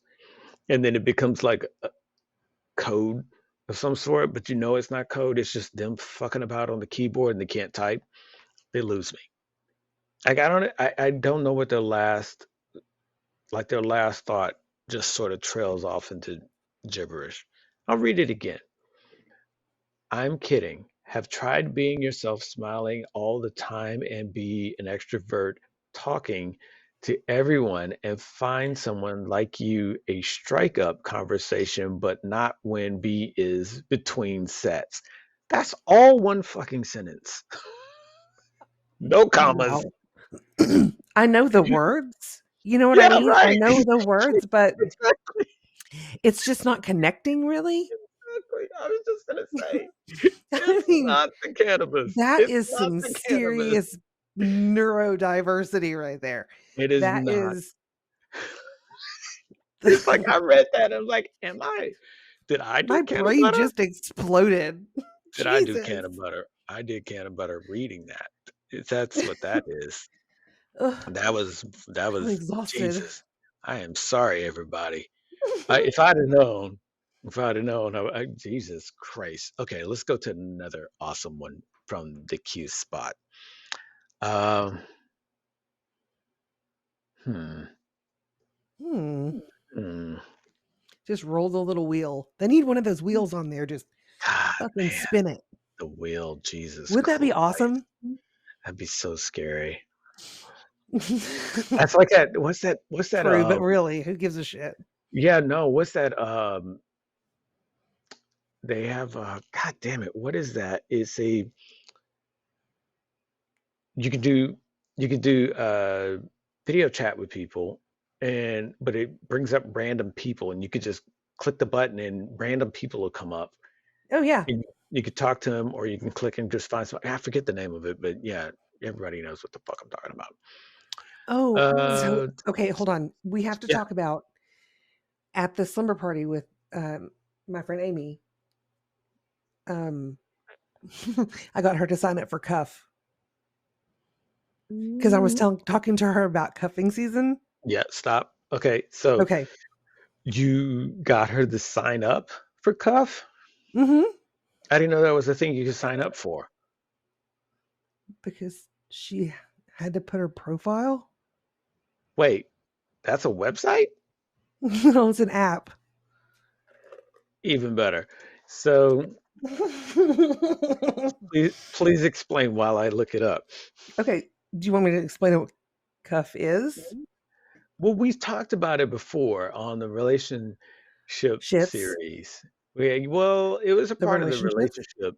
S1: and then it becomes like a code of some sort, but you know it's not code, it's just them fucking about on the keyboard and they can't type, they lose me. Like I don't know what their last thought just sort of trails off into gibberish. I'll read it again. I'm kidding. Have tried being yourself, smiling all the time, and be an extrovert, talking to everyone, and find someone like you a strike up conversation, but not when B is between sets. That's all one fucking sentence. No commas.
S2: Wow. I know the words. You know what I
S1: Yeah,
S2: mean? I
S1: right.
S2: know the words, but
S1: Exactly.
S2: it's just not connecting really.
S1: Exactly. I was just gonna say,
S2: I
S1: it's
S2: mean,
S1: not the cannabis.
S2: that
S1: It's
S2: is
S1: not
S2: some
S1: the cannabis.
S2: serious neurodiversity right there.
S1: It is
S2: That
S1: not.
S2: is
S1: It's like I read that. I'm like, am I? Did I
S2: my
S1: do canna
S2: brain
S1: butter?
S2: just exploded.
S1: Did I do
S2: Jesus.
S1: canna butter? I did can butter reading that. That's what that is.
S2: Ugh,
S1: That
S2: I'm
S1: was
S2: exhausted.
S1: Jesus. I am sorry, everybody. If I'd have known, Jesus Christ. Okay, let's go to another awesome one from the Q spot. Um, hmm,
S2: Hmm.
S1: hmm.
S2: Just roll the little wheel. They need one of those wheels on there. Just
S1: God,
S2: fucking
S1: man,
S2: spin it.
S1: the wheel, Jesus
S2: Would that be
S1: Christ.
S2: awesome?
S1: That'd be so scary. That's like that. What's that?
S2: True, but really, who gives a shit?
S1: Yeah, no. What's that? They have. God damn it. What is that? It's a. You can do. You can do video chat with people, and but it brings up random people, and you could just click the button, and random people will come up.
S2: Oh yeah.
S1: And you could talk to them, or you can click and just find some. I forget the name of it, but yeah, everybody knows what the fuck I'm talking about.
S2: Oh, so
S1: Uh,
S2: okay, hold on. We have to
S1: yeah,
S2: talk about at the slumber party with my friend Amy. Um, I got her to sign up for cuff because I was talking to her about cuffing season.
S1: yeah. Stop. Okay, so
S2: Okay.
S1: you got her to sign up for Cuff?
S2: Mm-hmm.
S1: I didn't know that was a thing you could sign up for.
S2: Because she had to put her profile.
S1: Wait, that's a website?
S2: No, it's an app.
S1: Even better. So please explain while I look it up.
S2: Okay. Do you want me to explain what cuff is?
S1: Well, we've talked about it before on the relationship
S2: Ships,
S1: series. Well, it was a
S2: the
S1: part of the
S2: relationship.
S1: relationship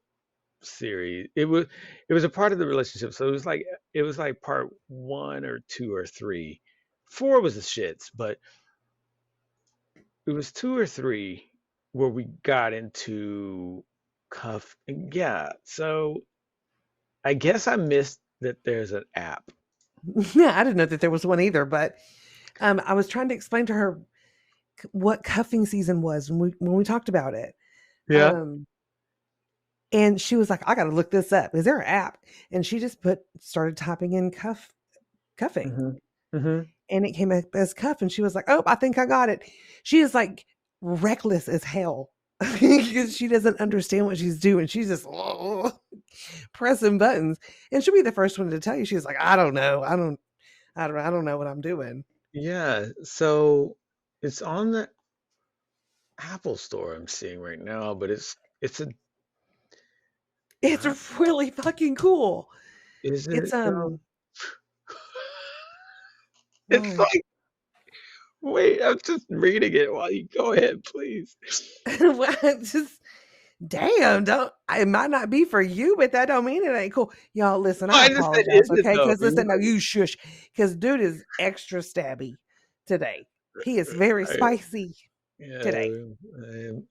S1: series. It was a part of the relationship. So it was like part 1 or 2 or 3. 4 was the shits, but it was 2 or 3 where we got into cuff. Yeah, so I guess I missed that there's an app.
S2: Yeah, I didn't know that there was one either, but I was trying to explain to her what cuffing season was when we talked about it.
S1: Yeah.
S2: Um, and she was like, "I got to look this up. Is there an app?" And she just started typing in cuffing,
S1: Hmm. Hmm.
S2: and it came up as cuff. And she was like, "Oh, I think I got it." She is like reckless as hell because she doesn't understand what she's doing. She's just pressing buttons, and she'll be the first one to tell you. She's like, "I don't know. I don't know what I'm doing."
S1: Yeah, so it's on the Apple Store I'm seeing right now, but it's a
S2: It's
S1: not.
S2: really fucking cool.
S1: Is
S2: It's
S1: it though? It's
S2: why?
S1: like, wait, I'm just reading it while you go ahead, please.
S2: What? Just damn, don't it might not be for you, but that don't mean it ain't cool. Y'all listen, I
S1: I just said, is
S2: apologize,
S1: it
S2: okay?
S1: though?
S2: Because listen, no, you shush. Because dude is extra stabby today. He is very
S1: I,
S2: spicy
S1: yeah,
S2: today.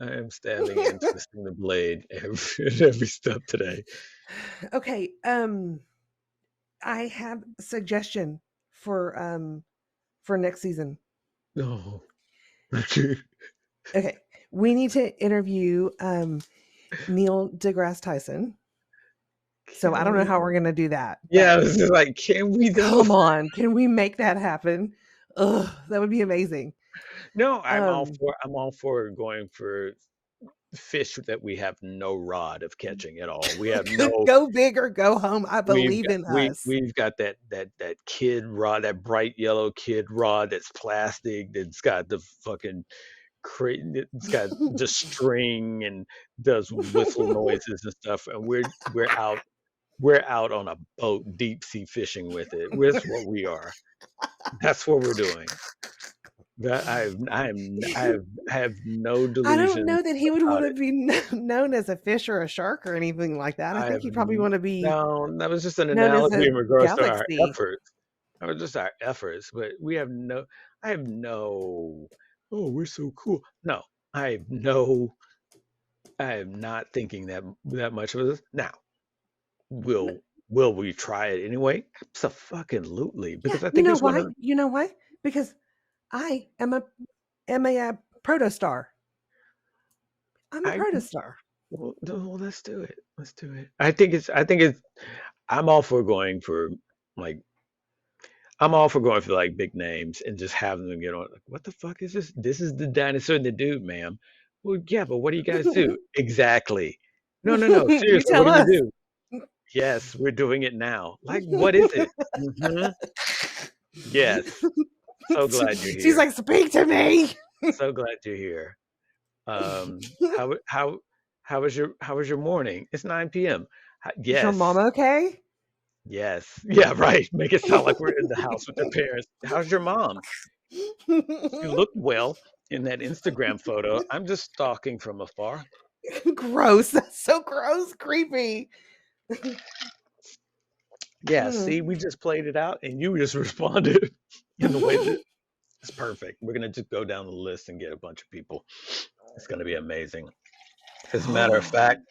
S1: I am stabbing and twisting the blade every step today.
S2: Okay, I have a suggestion for next season.
S1: No.
S2: Okay, we need to interview Neil deGrasse Tyson. So I don't
S1: Can
S2: know
S1: we?
S2: how we're gonna do that,
S1: Yeah,
S2: but
S1: I was just like, can we though?
S2: come on, can we make that happen? Ugh, that would be amazing.
S1: No, I'm all
S2: Um,
S1: for I'm all for going for fish that we have no rod of catching at all. We have no
S2: go big or go home. I
S1: we've
S2: believe
S1: got
S2: in
S1: we
S2: us.
S1: we've got that kid rod, that bright yellow kid rod that's plastic, that's got the fucking it's got the string and does whistle noises and stuff, and we're out on a boat deep sea fishing with it. That's what we are. That's what we're doing. That I have no
S2: I don't
S1: delusions
S2: know that he would
S1: about
S2: want to
S1: it.
S2: be known as a fish or a shark or anything like that. I
S1: I
S2: think
S1: have
S2: he'd probably want to be
S1: no, that was just an
S2: known as
S1: analogy
S2: a
S1: in regards to our
S2: galaxy.
S1: efforts. That was just our efforts, but I have no, oh, we're so cool. No, I have no, I am not thinking that much of this. Now, will will we try it anyway? Absolutely,
S2: Yeah,
S1: because I
S2: you
S1: think
S2: know
S1: it's one
S2: why?
S1: of
S2: You know why? Because I am a protostar. I'm a
S1: I
S2: protostar.
S1: Well, let's do it. Let's do it. I think it's. I'm all for going for like. I'm all for going for like big names and just having them get on. Like, what the fuck is this? This is the dinosaur and the dude, ma'am. Well, yeah, but what do you guys do exactly? No, no, no.
S2: You
S1: Seriously, what
S2: tell
S1: do we
S2: us.
S1: do? Yes, we're doing it now. Like, what is it? Hmm. Yes. So glad you're
S2: She's
S1: here.
S2: like, speak to me.
S1: So glad you're here. How was your morning? It's 9 p.m.
S2: Is your mom
S1: Yes.
S2: okay?
S1: Yes. Yeah, right. Make it sound like we're in the house with their parents. How's your mom? She looked well in that Instagram photo. I'm just stalking from afar.
S2: Gross. That's so gross. Creepy.
S1: Yeah,
S2: Mm.
S1: see, we just played it out and you just responded in the way that it's perfect. We're gonna just go down the list and get a bunch of people. It's gonna be amazing. As a matter of fact,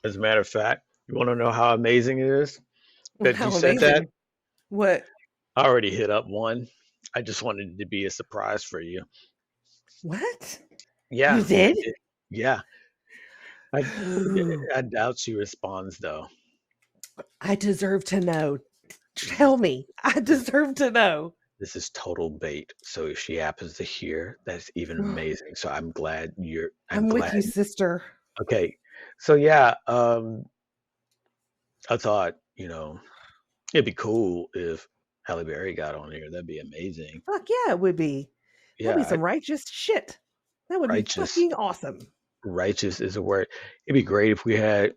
S1: as a matter of fact, you want to know how amazing it is that you
S2: How
S1: said that?
S2: amazing. What?
S1: I already hit up one. I just wanted it to be a surprise for you.
S2: What? You
S1: Yeah, I
S2: did?
S1: did. Yeah, I
S2: Ooh,
S1: I doubt she responds though.
S2: I deserve to know.
S1: This is
S2: Tell me. I
S1: this
S2: deserve to know.
S1: this is total bait. So if she happens to hear, that's even amazing. So I'm glad you're. I'm
S2: I'm with
S1: glad.
S2: you, sister.
S1: Okay. So yeah, I thought it'd be cool if Halle Berry got on here. That'd be amazing.
S2: Fuck yeah, it would be. That'd be
S1: Yeah,
S2: some righteous shit. That would be
S1: righteous.
S2: fucking awesome.
S1: Righteous is a word. It'd be great if we had.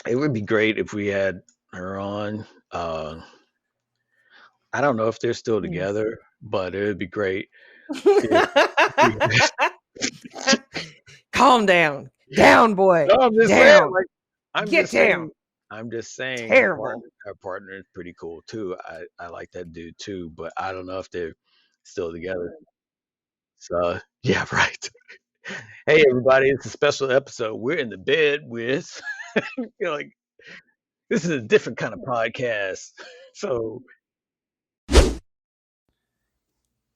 S1: It would be great if we had her on. I don't know if they're still
S2: Yes.
S1: together, but it would be great if we.
S2: Calm down. Down, boy.
S1: No, I'm just saying.
S2: Down.
S1: Like, I'm
S2: Get
S1: just
S2: down.
S1: saying. I'm just saying
S2: Terrible.
S1: her partner is pretty cool too. I like that dude too, but I don't know if they're still together. So yeah, right. Hey everybody, it's a special episode. We're in the bed with like this is a different kind of podcast. So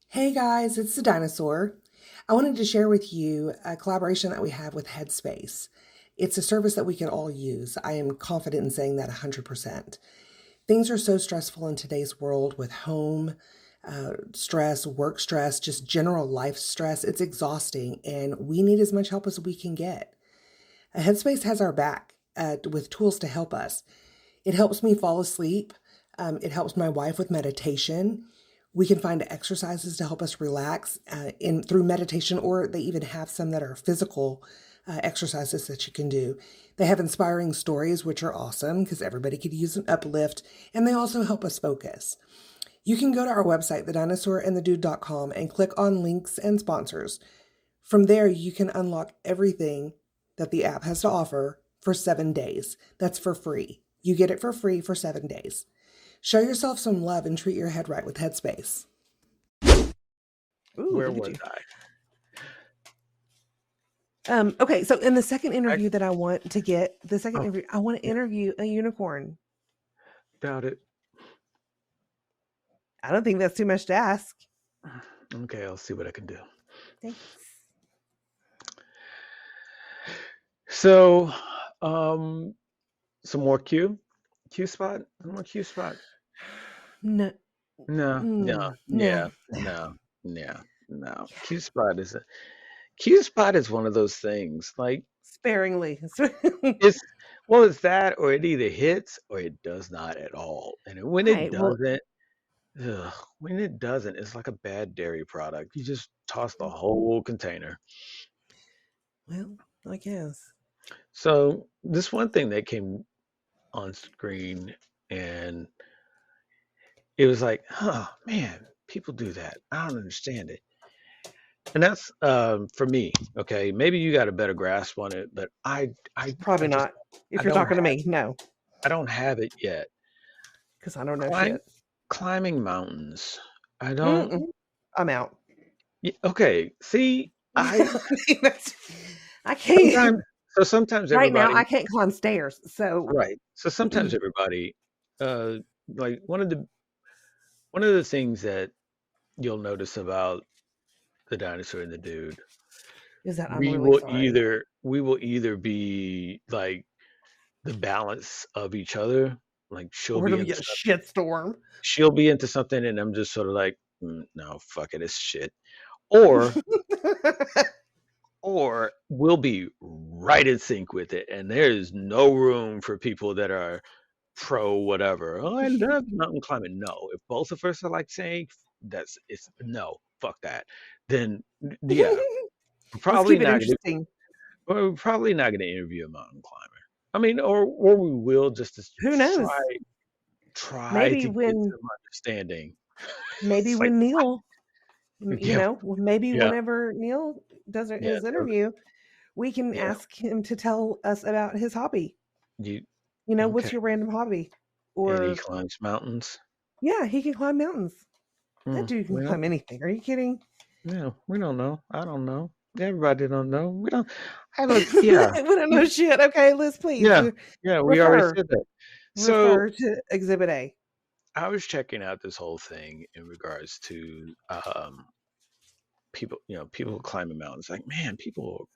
S2: Hey guys, it's the dinosaur. I wanted to share with you a collaboration that we have with Headspace. It's a service that we can all use. I am confident in saying that 100%. Things are so stressful in today's world with home stress, work stress, just general life stress. It's exhausting, and we need as much help as we can get. Headspace has our back with tools to help us. It helps me fall asleep. It helps my wife with meditation. We can find exercises to help us relax in through meditation, or they even have some that are physical exercises that you can do. They have inspiring stories, which are awesome because everybody could use an uplift, and they also help us focus. You can go to our website, TheDinosaur&TheDude.com, and click on links and sponsors. From there, you can unlock everything that the app has to offer for 7 days. That's for free. You get it for free for 7 days. Show yourself some love and treat your head right with Headspace. Ooh,
S1: where
S2: look at
S1: was
S2: you.
S1: I?
S2: Okay, so in the second
S1: I
S2: interview that I want to get,
S1: oh,
S2: I want to
S1: yeah,
S2: interview a unicorn.
S1: doubt it.
S2: I don't think that's too much to ask.
S1: Okay, I'll see what I can do.
S2: Thanks.
S1: So, um, some more Q spot, some more Q spot.
S2: No,
S1: No, no, yeah,
S2: no.
S1: no, yeah, no.
S2: Yeah,
S1: Q spot is one of those things. Like
S2: sparingly.
S1: it's well, it's that, or it either hits or it does not at all. And when it
S2: Right. Well,
S1: doesn't, when it doesn't, it's like a bad dairy product. You just toss the whole container.
S2: well, I guess.
S1: So this one thing that came on screen, and it was like, oh man, people do that. I don't understand it. And that's for me. Okay, maybe you got a better grasp on it, but I
S2: Probably
S1: just
S2: not. If
S1: I
S2: you're
S1: don't
S2: talking to
S1: have
S2: me, no,
S1: I don't have it yet.
S2: because I don't know
S1: Climb
S2: shit.
S1: climbing mountains. I don't.
S2: Mm-mm. I'm out.
S1: Okay, see, I
S2: That's- I can't.
S1: sometimes sometimes
S2: Right now,
S1: everybody
S2: I can't climb stairs. So,
S1: right. So sometimes everybody uh like one of the things that you'll notice about the dinosaur and the dude
S2: Is that I'm
S1: we
S2: really
S1: will
S2: sorry.
S1: either be like the balance of each other. Like
S2: Or it'll be a shitstorm.
S1: she'll be into something, and I'm just sort of like, no, fuck it, it's shit. Or we'll be right in sync with it, and there is no room for people that are pro whatever. Oh, I love mountain climbing. No, if both of us are like saying it's no, fuck that. Then yeah, we're
S2: Let's
S1: probably
S2: keep it
S1: not gonna
S2: interesting.
S1: we're probably not gonna interview a mountain climber. I mean, or we will just to
S2: Who knows?
S1: try
S2: Maybe
S1: to get
S2: when
S1: some understanding.
S2: maybe
S1: It's like
S2: when Neil,
S1: yeah,
S2: maybe
S1: yeah,
S2: whenever Neil does
S1: yeah.
S2: his interview, we can
S1: Yeah.
S2: ask him to tell us about his hobby.
S1: You
S2: What's
S1: okay?
S2: your random hobby?
S1: And he
S2: Or
S1: climbs mountains.
S2: yeah, he can climb mountains. That dude can
S1: We don't.
S2: climb anything. Are you kidding?
S1: Yeah, we don't know. I don't know. Everybody don't know. We don't. I look. Yeah.
S2: We don't know
S1: You,
S2: shit. Okay, Liz, please
S1: yeah. Yeah. We already
S2: refer
S1: said that. So
S2: refer to Exhibit A.
S1: I was checking out this whole thing in regards to people. People climbing mountains. Like, man, people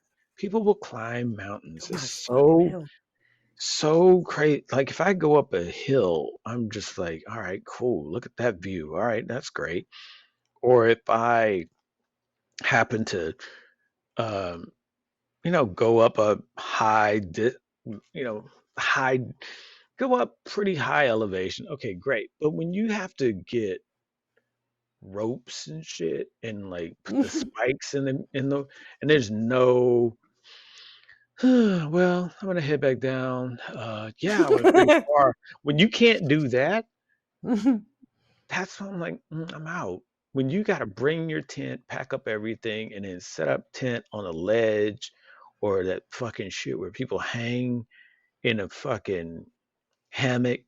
S1: will climb mountains.
S2: What
S1: It's
S2: a fucking hell.
S1: so crazy. Like if I go up a hill, I'm just like, all right, cool. Look at that view. All right, that's great. Or if I happen to um, go up a you know, high, go up pretty high elevation. Okay, great. But when you have to get ropes and shit and like put the spikes and there's no, well, I'm gonna head back down. Yeah, I went pretty far. When you can't do that, that's when I'm like, I'm out. When you got to bring your tent, pack up everything, and then set up tent on a ledge or that fucking shit where people hang in a fucking hammock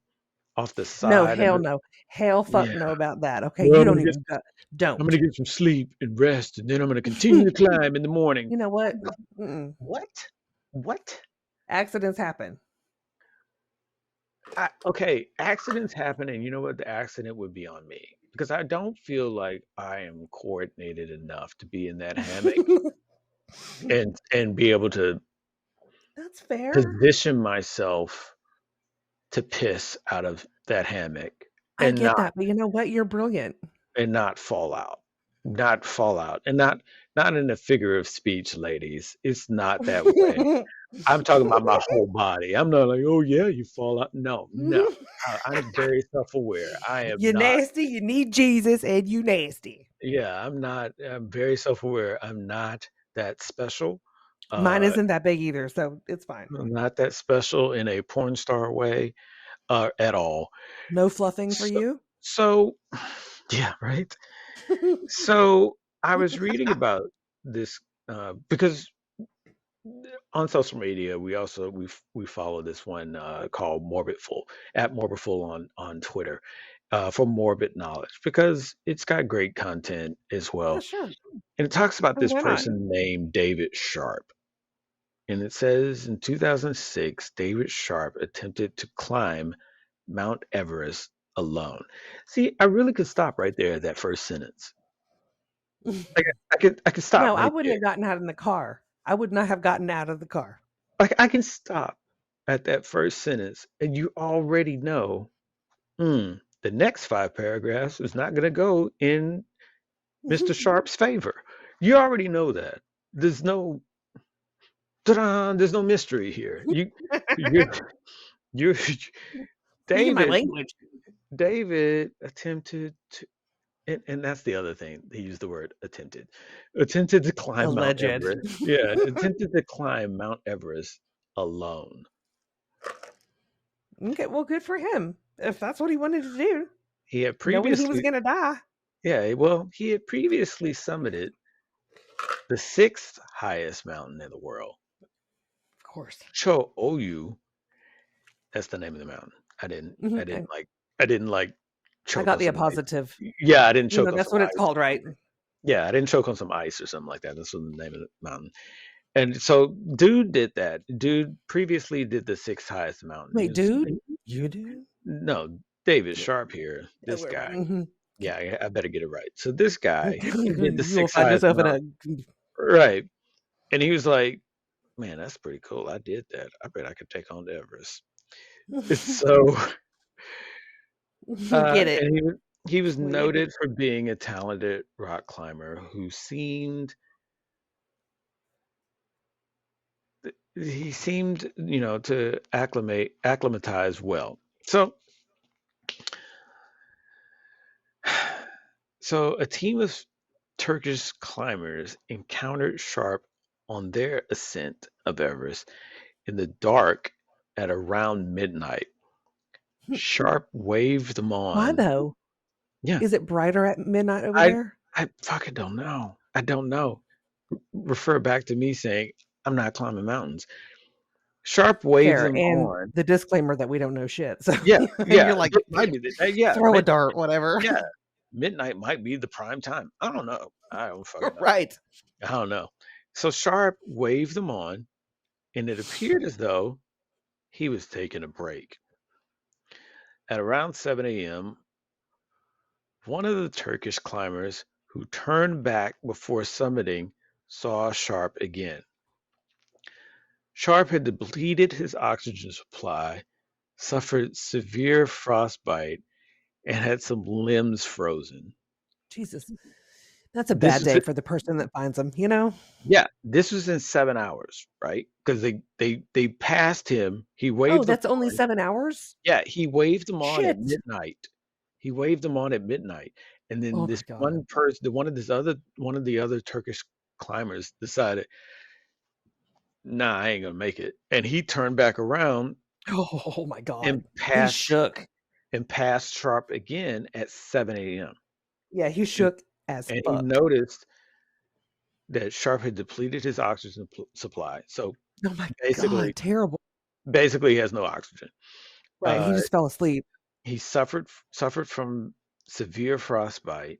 S1: off the
S2: No,
S1: side of
S2: hell
S1: the
S2: no. Hell fuck
S1: yeah.
S2: no about that. Okay,
S1: Well,
S2: you don't even
S1: I'm
S2: don't.
S1: gonna get some sleep and rest, and then I'm gonna continue to climb in the morning.
S2: You know what?
S1: No,
S2: Mm-mm.
S1: what? What?
S2: Accidents happen.
S1: Okay, accidents happen, and you know what? The accident would be on me because I don't feel like I am coordinated enough to be in that hammock and be able to
S2: That's fair.
S1: position myself to piss out of that hammock
S2: I
S1: and
S2: get
S1: not
S2: that, but you know what? You're brilliant.
S1: fall out. Not fall out. And not in a figure of speech, ladies. It's not that way. I'm talking about my whole body. I'm not like, "Oh, yeah, you fall out." No, no. I'm very self-aware. I am
S2: You're
S1: not.
S2: nasty. You need Jesus, and you nasty.
S1: Yeah, I'm not. I'm very self-aware. I'm not that special.
S2: Mine
S1: Uh,
S2: isn't that big either, so it's fine.
S1: I'm not that special in a porn star way, at all.
S2: No fluffing for
S1: So,
S2: you.
S1: so yeah, right. So I was reading about this because on social media we follow this one called Morbidful at Morbidful on Twitter for morbid knowledge because it's got great content as
S2: Yeah,
S1: well,
S2: sure.
S1: and it talks about this
S2: Why not?
S1: person named David Sharp, and it says in 2006 David Sharp attempted to climb Mount Everest alone. See, I really could stop right there at that first sentence. I could stop
S2: No, I
S1: right
S2: wouldn't
S1: there.
S2: have gotten out in the car. I would not have gotten out of the car.
S1: Like I can stop at that first sentence, and you already know the next five paragraphs is not going to go in Mr. Sharp's favor. You already know that. There's no ta-da, there's no mystery here. You you
S2: You my
S1: David
S2: language.
S1: David attempted to and that's the other thing. He used the word attempted. Attempted to climb Mount
S2: Alleged.
S1: Everest. Yeah, attempted to climb Mount Everest alone.
S2: Okay, well, good for him. If that's what he wanted to do,
S1: He had
S2: knowing he was
S1: previously,
S2: gonna die.
S1: yeah, well, he had previously summited the sixth highest mountain in the world,
S2: Of course.
S1: Cho Oyu. That's the name of the mountain. I didn't, I
S2: Mhm,
S1: didn't like, I didn't like
S2: I
S1: choke
S2: got
S1: on
S2: the
S1: some ice.
S2: appositive.
S1: Yeah, I didn't choke on
S2: That's
S1: some
S2: what it's
S1: ice.
S2: called, right?
S1: Yeah, I didn't choke on some ice or something like that. That's the name of the mountain. And so, dude did that. Dude previously did the sixth highest mountain. He
S2: Wait,
S1: was
S2: dude? You do?
S1: no David
S2: Yeah.
S1: Sharp here. This guy.
S2: Mhm.
S1: Yeah, I better get it right. So this guy, he did the
S2: You will
S1: sixth
S2: find
S1: highest
S2: yourself in
S1: mountain.
S2: a
S1: Right. And he was like, man, that's pretty cool. I did that. I bet I could take on the Everest. So,
S2: Get it?
S1: and he was
S2: We get it.
S1: noted for being a talented rock climber who seemed, to acclimatize well. So a team of Turkish climbers encountered Sharp on their ascent of Everest in the dark at around midnight. Sharp waved them
S2: Why
S1: on.
S2: though?
S1: Yeah,
S2: Is it brighter at midnight over
S1: I
S2: there?
S1: I fucking don't know. I don't know. Refer back to me saying I'm not climbing mountains. Sharp waved
S2: Fair,
S1: them
S2: and
S1: on.
S2: the disclaimer that we don't know shit. So
S1: Yeah,
S2: you're
S1: yeah,
S2: like,
S1: it might be yeah,
S2: throw a dart, whatever.
S1: yeah, midnight might be the prime time. I don't know. I don't fucking know.
S2: Right.
S1: I don't know. So Sharp waved them on, and it appeared as though he was taking a break. At around 7 a.m., one of the Turkish climbers who turned back before summiting saw Sharp again. Sharp had depleted his oxygen supply, suffered severe frostbite, and had some limbs frozen.
S2: Jesus. That's a
S1: This
S2: bad
S1: was
S2: day for the person that finds them, you know?
S1: Yeah, this was in 7 hours, right? Because they passed him. He
S2: Oh,
S1: waved them
S2: that's only
S1: on.
S2: 7 hours?
S1: Yeah, he waved them on at
S2: Shit.
S1: midnight. He waved them on at midnight, and then
S2: Oh
S1: this
S2: my god.
S1: one person, one of the other Turkish climbers, decided, "Nah, I ain't gonna make it," and he turned back around
S2: Oh my
S1: and
S2: god. He
S1: passed
S2: shook.
S1: Sharp again at 7 a.m.
S2: Yeah, he
S1: and
S2: shook as
S1: and he
S2: fuck.
S1: noticed that Sharp had depleted his oxygen supply. So
S2: Oh my
S1: basically,
S2: god, terrible.
S1: he has no oxygen.
S2: Right, he
S1: Uh,
S2: just fell asleep.
S1: he suffered from severe frostbite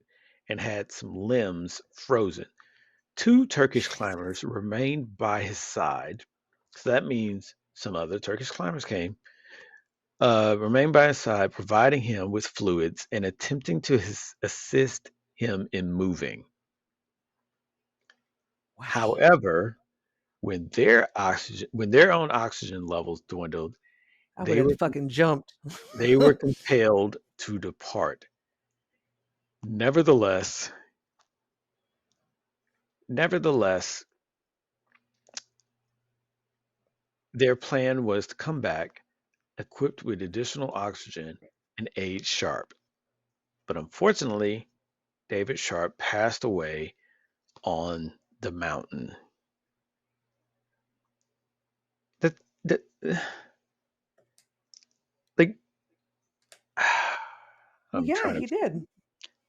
S1: and had some limbs frozen. Two Turkish climbers remained by his side, so that means some other Turkish climbers came. Remained by his side, providing him with fluids and attempting to assist him in moving.
S2: Wow.
S1: However, when their own oxygen levels dwindled,
S2: I would
S1: they
S2: have
S1: were
S2: fucking jumped.
S1: compelled to depart. Nevertheless, nevertheless, their plan was to come back equipped with additional oxygen and aid Sharp. But unfortunately, David Sharp passed away on the mountain. That, that like
S2: Well,
S1: I'm
S2: yeah, he did.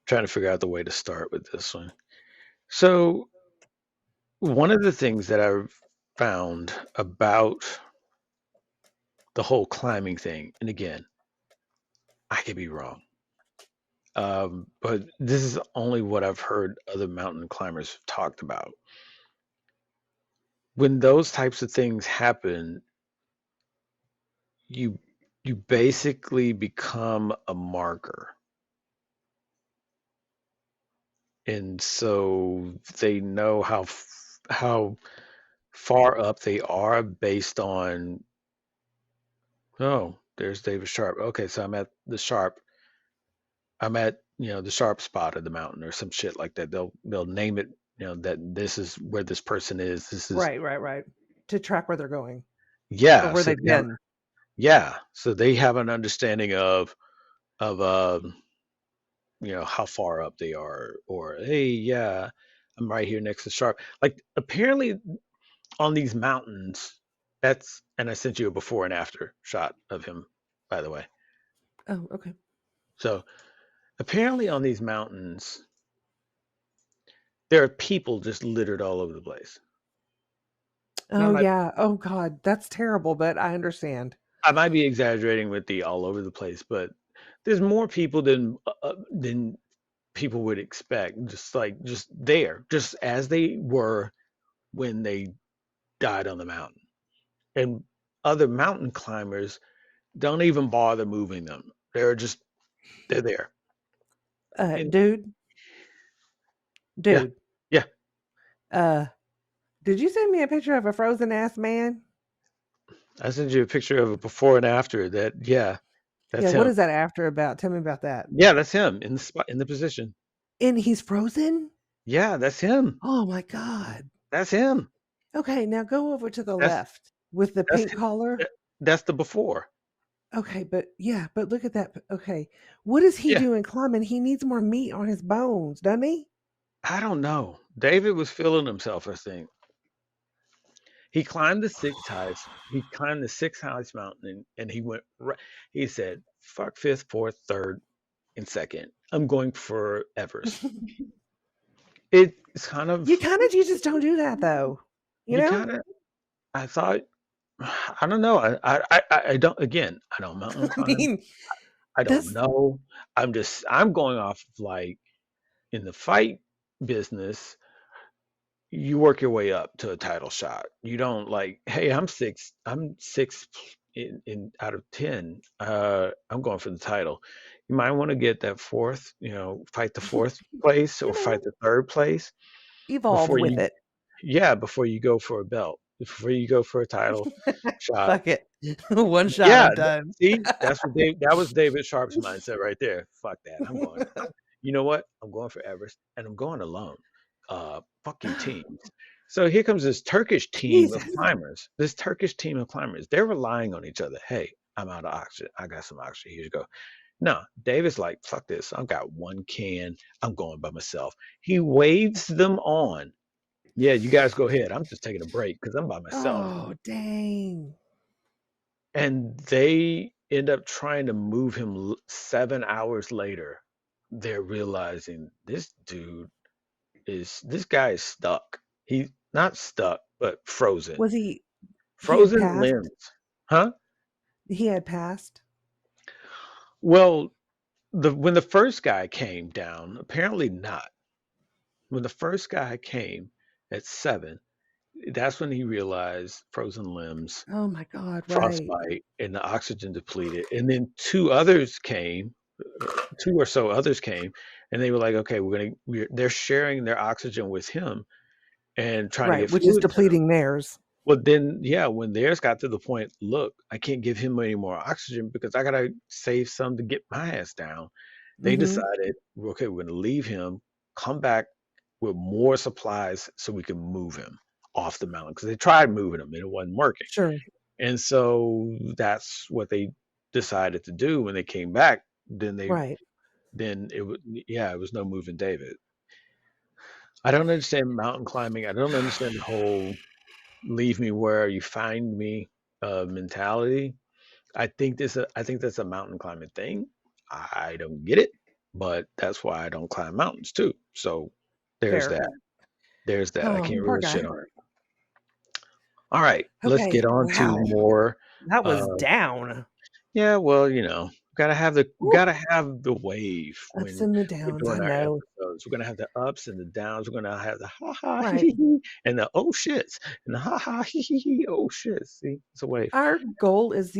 S1: trying to figure out the way to start with this one. So one of the things that I've found about the whole climbing thing, and again, I could be wrong, but this is only what I've heard other mountain climbers talked about. When those types of things happen, you you basically become a marker, and so they know how far up they are based on, oh, there's David Sharp. Okay, so I'm at, the sharp spot of the mountain or some shit like that. They'll name it, that this is where this person is. This is
S2: Right, right, right. To track where they're going or
S1: yeah.
S2: where they've been.
S1: So they have an understanding of how far up they are, or hey, yeah, I'm right here next to sharp. Like apparently on these mountains, and I sent you a before and after shot of him, by the way.
S2: Oh, okay.
S1: So apparently on these mountains, there are people just littered all over the place. And
S2: Oh, yeah. Oh god, that's terrible, but I understand.
S1: I might be exaggerating with the all over the place, but there's more people than people would expect. Just there, just as they were when they died on the mountain. And other mountain climbers don't even bother moving them. They're there. And
S2: Dude,
S1: yeah,
S2: dude.
S1: yeah.
S2: Uh Did you send me a picture of a frozen ass man?
S1: I sent you a picture of a before and after. Yeah,
S2: Yeah,
S1: that's
S2: what
S1: him.
S2: is that after about? Tell me about that.
S1: Yeah, that's him in the spot in the position.
S2: And he's frozen?
S1: Yeah, that's him.
S2: Oh my God.
S1: That's him.
S2: Okay, now go over to the
S1: That's
S2: left with the
S1: that's
S2: pink collar.
S1: that's the before.
S2: Okay, but yeah, but look at that. Okay. What is he
S1: Yeah,
S2: doing climbing? He needs more meat on his bones, doesn't he?
S1: I don't know. David was feeling himself, I think. He climbed the sixth highest mountain and he went right. He said, "Fuck fifth, fourth, third, and second. I'm going for Everest." It's kind
S2: You
S1: of
S2: kind of, you just don't do that though. You
S1: you
S2: know?
S1: kind of. I thought I don't know. I don't. Again, I don't mountain
S2: I
S1: climb.
S2: mean,
S1: I don't
S2: that's,
S1: know. I'm going off of like in the fight business. You work your way up to a title shot. You don't like, hey, I'm six in out of 10. I'm going for the title. You might want to get that fourth, fight the fourth place or
S2: you
S1: fight
S2: know,
S1: the third place
S2: evolve
S1: before
S2: with
S1: you,
S2: it.
S1: yeah, before you go for a belt, before you go for a title shot.
S2: Fuck it. One shot,
S1: Yeah,
S2: I'm done.
S1: see, that was David Sharp's mindset right there. Fuck that. You know what? I'm going for Everest and I'm going alone. Fuck you teams. So here comes this Turkish team of
S2: Jesus.
S1: climbers. This Turkish team of climbers. They're relying on each other. Hey, I'm out of oxygen. I got some oxygen. Here you go. No, David's like, fuck this. I've got one can. I'm going by myself. He waves them on. Yeah, you guys go ahead. I'm just taking a break because I'm by myself.
S2: Oh, dang.
S1: And they end up trying to move him 7 hours later. They're realizing this guy is stuck. He's not stuck, but frozen.
S2: Was he had
S1: Frozen
S2: passed?
S1: limbs. Huh?
S2: He had passed?
S1: Well, when the first guy came down, apparently not. When the first guy came at 7, that's when he realized frozen limbs,
S2: Oh my God, right.
S1: frostbite, and the oxygen depleted. And then two or so others came, and they were like, okay, they're sharing their oxygen with him and trying to
S2: Right,
S1: get
S2: which is
S1: fluid to him.
S2: depleting theirs.
S1: Well, then, yeah, when theirs got to the point, look, I can't give him any more oxygen because I gotta save some to get my ass down. They
S2: Mhm.
S1: decided, okay, we're gonna leave him, come back with more supplies so we can move him off the mountain because they tried moving him and it wasn't working.
S2: Sure.
S1: And so that's what they decided to do when they came back.
S2: Right.
S1: Then it was, yeah, it was no moving David. I don't understand mountain climbing. I don't understand the whole leave me where you find me mentality. I think that's a mountain climbing thing. I don't get it, but that's why I don't climb mountains too. So there's
S2: Fair.
S1: that. There's that. I
S2: Oh,
S1: can't
S2: poor
S1: really shit
S2: guy.
S1: on it. All right, let's
S2: Okay.
S1: get on to
S2: Wow.
S1: more.
S2: That was
S1: Uh,
S2: down.
S1: yeah, well,
S2: Woo.
S1: gotta have the wave
S2: Ups
S1: when
S2: and the
S1: we're
S2: downs. I
S1: doing our
S2: know.
S1: episodes. We're gonna have the ups and the downs. We're gonna have the ha ha hee
S2: Right.
S1: hee hee and the oh shits and the ha ha hee hee hee oh shit. See, it's a wave.
S2: Our goal is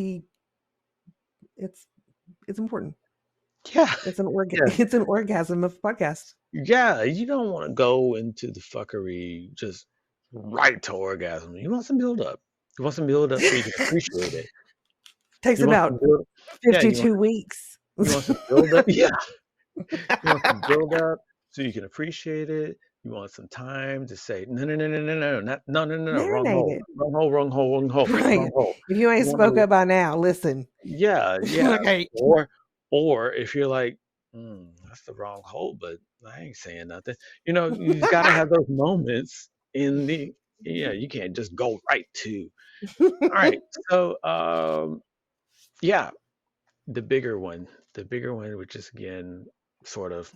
S2: it's it's important.
S1: Yeah, yeah,
S2: It's an orgasm of podcast.
S1: yeah. You don't want to go into the fuckery just right to orgasm. You want some build up. You want some build up so you can appreciate it.
S2: Takes
S1: You want some
S2: about
S1: build. Yeah,
S2: 52 weeks.
S1: you want some build up. Yeah, you want some build up so you can appreciate it. You want some time to say, no, no, no, no, no, no, not, no, no, no, no, wrong
S2: Marinate
S1: hole,
S2: it.
S1: wrong hole, wrong hole, wrong hole, wrong
S2: Right.
S1: hole.
S2: If you
S1: You
S2: ain't
S1: want
S2: spoke
S1: to,
S2: up by now, listen.
S1: yeah, yeah.
S2: Okay.
S1: Or if you're like, that's the wrong hole, but I ain't saying nothing. You got to have those moments in the, yeah, you can't just go right to. All right. So, yeah, the bigger one, which is again, sort of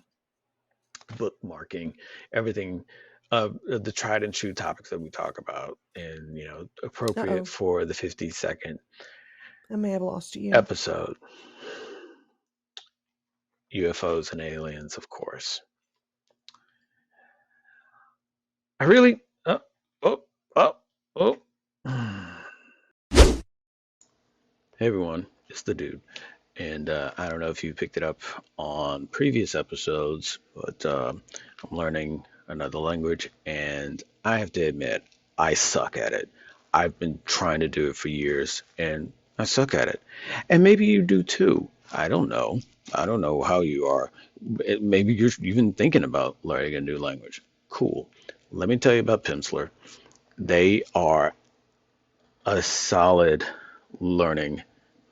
S1: bookmarking everything the tried and true topics that we talk about and appropriate
S2: Uh-oh.
S1: for the 52nd
S2: I may have lost you.
S1: episode. UFOs and aliens, of course. I really oh oh oh Hey everyone, it's the dude. And I don't know if you picked it up on previous episodes, but I'm learning another language, and I have to admit, I suck at it. I've been trying to do it for years and I suck at it. And maybe you do too. I don't know. I don't know how you are. Maybe you're even thinking about learning a new language. Cool. Let me tell you about PIMSLEUR. They are a solid learning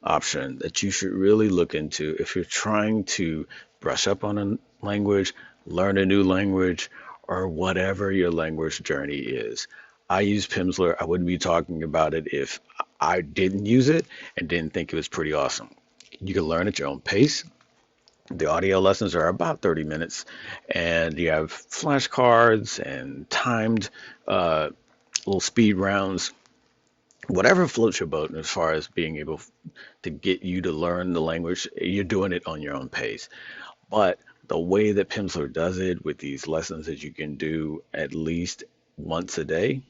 S1: option that you should really look into if you're trying to brush up on a language, learn a new language, or whatever your language journey is. I use Pimsleur. I wouldn't be talking about it if I didn't use it and didn't think it was pretty awesome. You can learn at your own pace. The audio lessons are about 30 minutes, and you have flashcards and timed little speed rounds, whatever floats your boat as far as being able to get you to learn the language. You're doing it on your own pace. But the way that Pimsleur does it with these lessons that you can do at least once a day,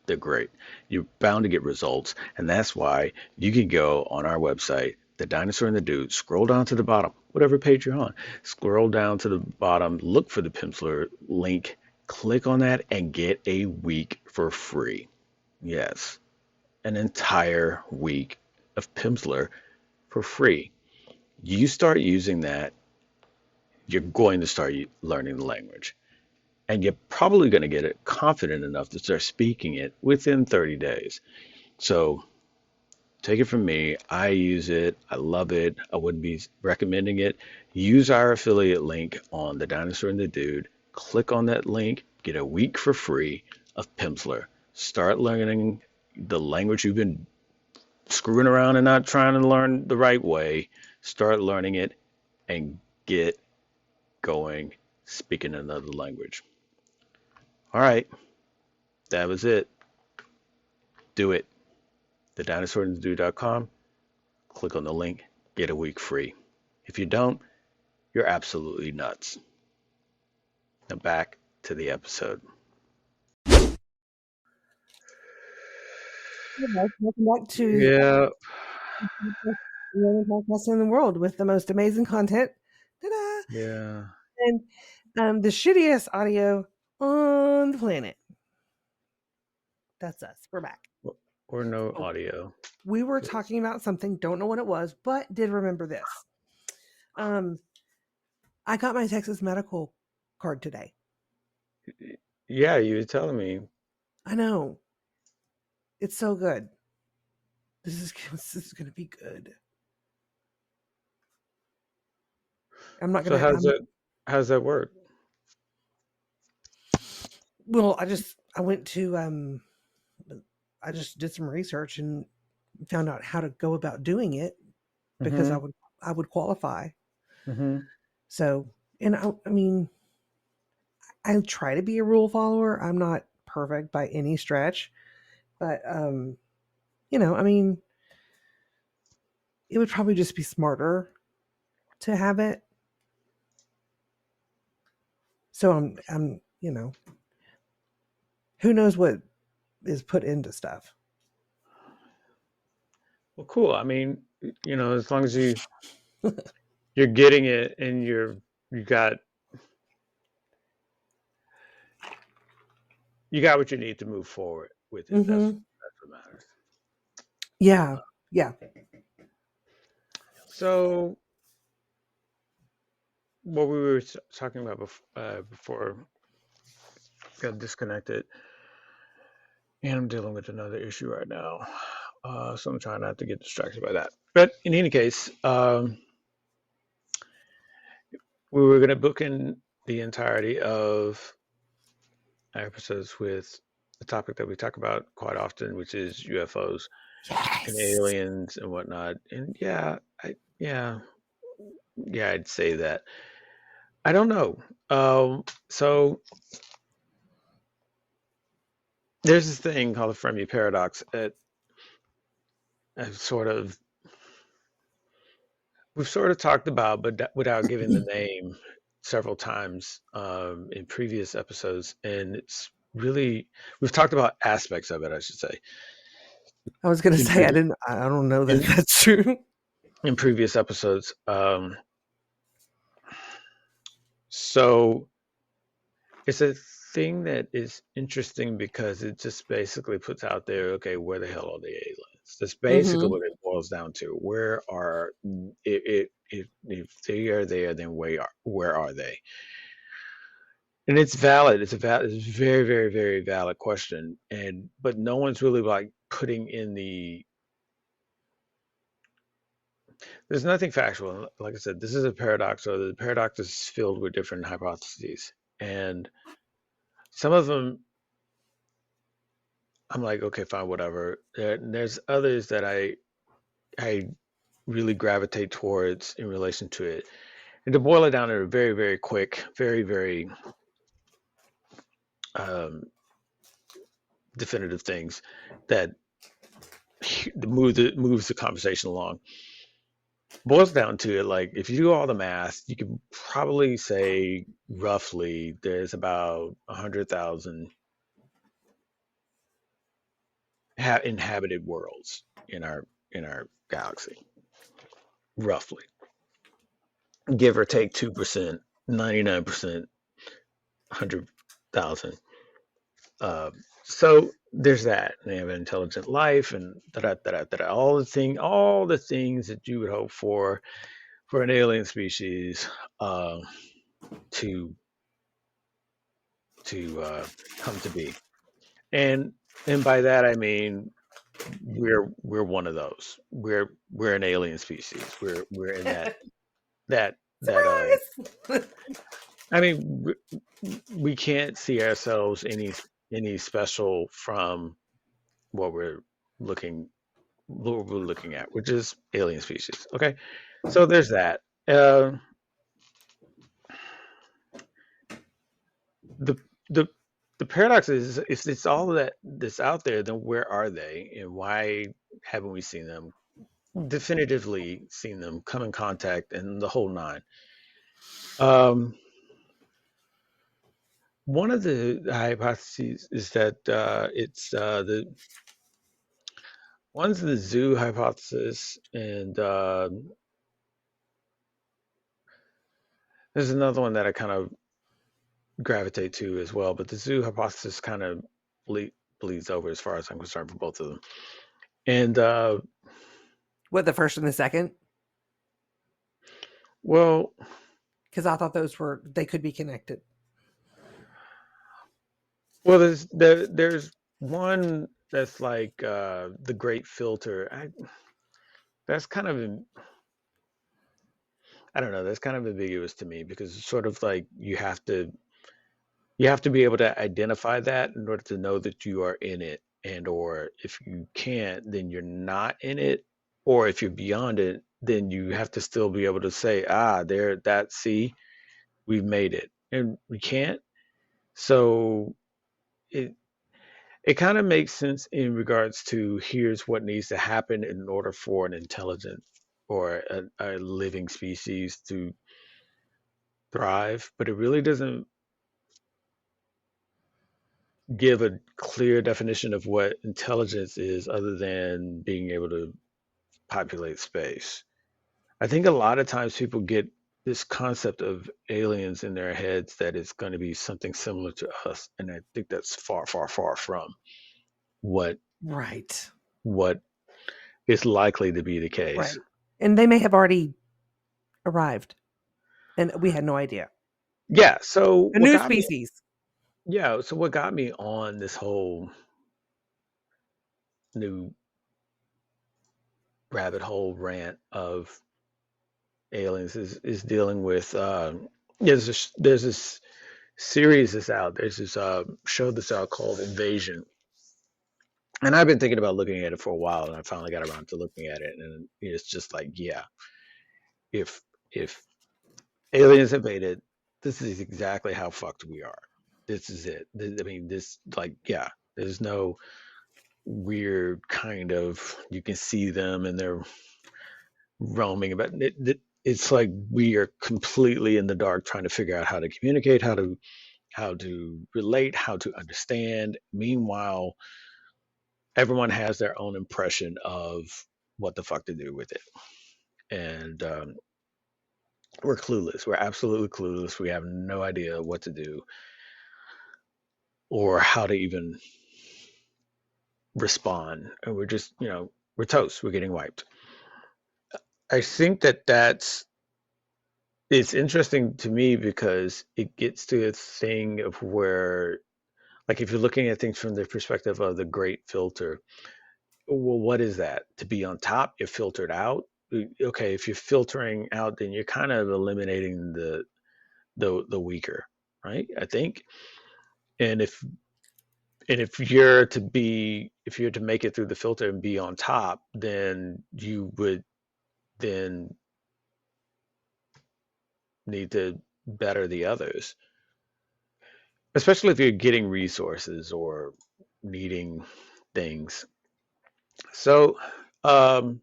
S1: they're great. You're bound to get results. And that's why you can go on our website, The Dinosaur and the Dude, scroll down to the bottom, whatever page you're on, scroll down to the bottom, look for the Pimsleur link, click on that, and get a week for free. Yes, an entire week of Pimsleur for free. You start using that, you're going to start learning the language. And you're probably going to get it confident enough to start speaking it within 30 days. So take it from me. I use it. I love it. I wouldn't be recommending it. Use our affiliate link on The Dinosaur and the Dude. Click on that link. Get a week for free of Pimsleur. Start learning the language you've been screwing around and not trying to learn the right way. Start learning it and get going speaking another language. All right, that was it. Do it. TheDinosaur&TheDude.com. Click on the link, get a week free. If you don't, you're absolutely nuts. Now back to the episode.
S2: Welcome back to
S1: Yeah,
S2: the only podcast in the world with the most amazing content. Ta-da!
S1: yeah.
S2: And the shittiest audio on the planet. That's us. We're back.
S1: Or no
S2: Oh,
S1: audio.
S2: we were talking about something, don't know what it was, but did remember this. I got my Texas medical card today.
S1: Yeah, you were telling me.
S2: I know. It's so good. This is going to be good. I'm not
S1: So
S2: going to.
S1: how's that work?
S2: Well, I went to I just did some research and found out how to go about doing it because
S1: Mm-hmm.
S2: I would qualify.
S1: Mm-hmm.
S2: So, and I mean, I try to be a rule follower. I'm not perfect by any stretch, but I mean, it would probably just be smarter to have it. So I'm who knows what is put into stuff.
S1: Well, cool. I mean, as long as you're getting it and you got what you need to move forward with it. That's
S2: Mm-hmm.
S1: what matters.
S2: Yeah, yeah.
S1: So what we were talking about before got disconnected, and I'm dealing with another issue right now, so I'm trying not to get distracted by that. But in any case, we were going to book in the entirety of episodes with the topic that we talk about quite often, which is UFOs and
S2: Yes.
S1: aliens and whatnot. And yeah, I'd say that. I don't know. So there's this thing called the Fermi Paradox that I've we've sort of talked about, but without giving the name several times in previous episodes. And it's really, we've talked about aspects of it, I should say,
S2: I was gonna
S1: in,
S2: say
S1: previ-
S2: I don't know that
S1: in,
S2: that's true.
S1: in previous episodes. So it's a thing that is interesting because it just basically puts out there, okay, where the hell are the aliens? That's basically
S2: Mm-hmm.
S1: what it boils down to. Where are if they are there, then where are they? And it's valid. It's a very, very, very valid question. And but no one's really like putting in the. There's nothing factual. Like I said, this is a paradox. So the paradox is filled with different hypotheses, and some of them I'm like, okay, fine, whatever. There's others that I really gravitate towards in relation to it. And to boil it down to a very, very quick, very, very um, definitive things that moves the conversation along. Boils down to it, like if you do all the math, you could probably say roughly there's about 100,000 inhabited worlds in our galaxy, roughly, give or take 2%, 99%, 100,000. So there's that. They have an intelligent life and all the things that you would hope for an alien species uh, to come to be. And and by that I mean we're one of those. We're an alien species. We're in that
S2: Surprise!
S1: I mean we can't see ourselves any special from what looking we're looking at, which is alien species. Okay, so there's that. The the the paradox is if it's all that's out there, then where are they, and why haven't we seen them definitively seen them come in contact and the whole nine? Um, One of the hypotheses is that it's the one's the zoo hypothesis, and there's another one that I kind of gravitate to as well. But the zoo hypothesis kind of ble- bleeds over, as far as I'm concerned, for both of them. And
S2: What, the first and the second?
S1: well,
S2: Because I thought they could be connected.
S1: there's one that's like the Great Filter. That's kind of I don't know. That's kind of ambiguous to me because it's sort of like you have to be able to identify that in order to know that you are in it, and or if you can't, then you're not in it, or if you're beyond it, then you have to still be able to say, ah, there, that, see, we've made it, and we can't. So it it kind of makes sense in regards to here's what needs to happen in order for an intelligent or a living species to thrive, but it really doesn't give a clear definition of what intelligence is other than being able to populate space. I think a lot of times people get this concept of aliens in their heads that it's going to be something similar to us, and I think that's far, far, far from what
S2: Right.
S1: what is likely to be the case.
S2: Right. And they may have already arrived, and we had no idea.
S1: Yeah. So
S2: A
S1: what
S2: new
S1: got me?
S2: species.
S1: Yeah. So what got me on this whole new rabbit hole rant of aliens is dealing with there's this series that's out. There's this show that's out called Invasion, and I've been thinking about looking at it for a while, and I finally got around to looking at it, and it's just like, yeah, if if aliens invaded, this is exactly how fucked we are. This is it. I mean, this like, yeah, there's no weird kind of you can see them and they're roaming about. It's like we are completely in the dark trying to figure out how to communicate, how to relate, how to understand. Meanwhile, everyone has their own impression of what the fuck to do with it, and we're clueless. We're absolutely clueless. We have no idea what to do. or how to even respond, and we're just, we're toast, we're getting wiped. I think that it's interesting to me because it gets to a thing of where, like, if you're looking at things from the perspective of the great filter, well, what is that? To be on top, you're filtered out. Okay, if you're filtering out, then you're kind of eliminating the weaker, right? I think. And if you're to make it through the filter and be on top, then you would then need to better the others, especially if you're getting resources or needing things. So um,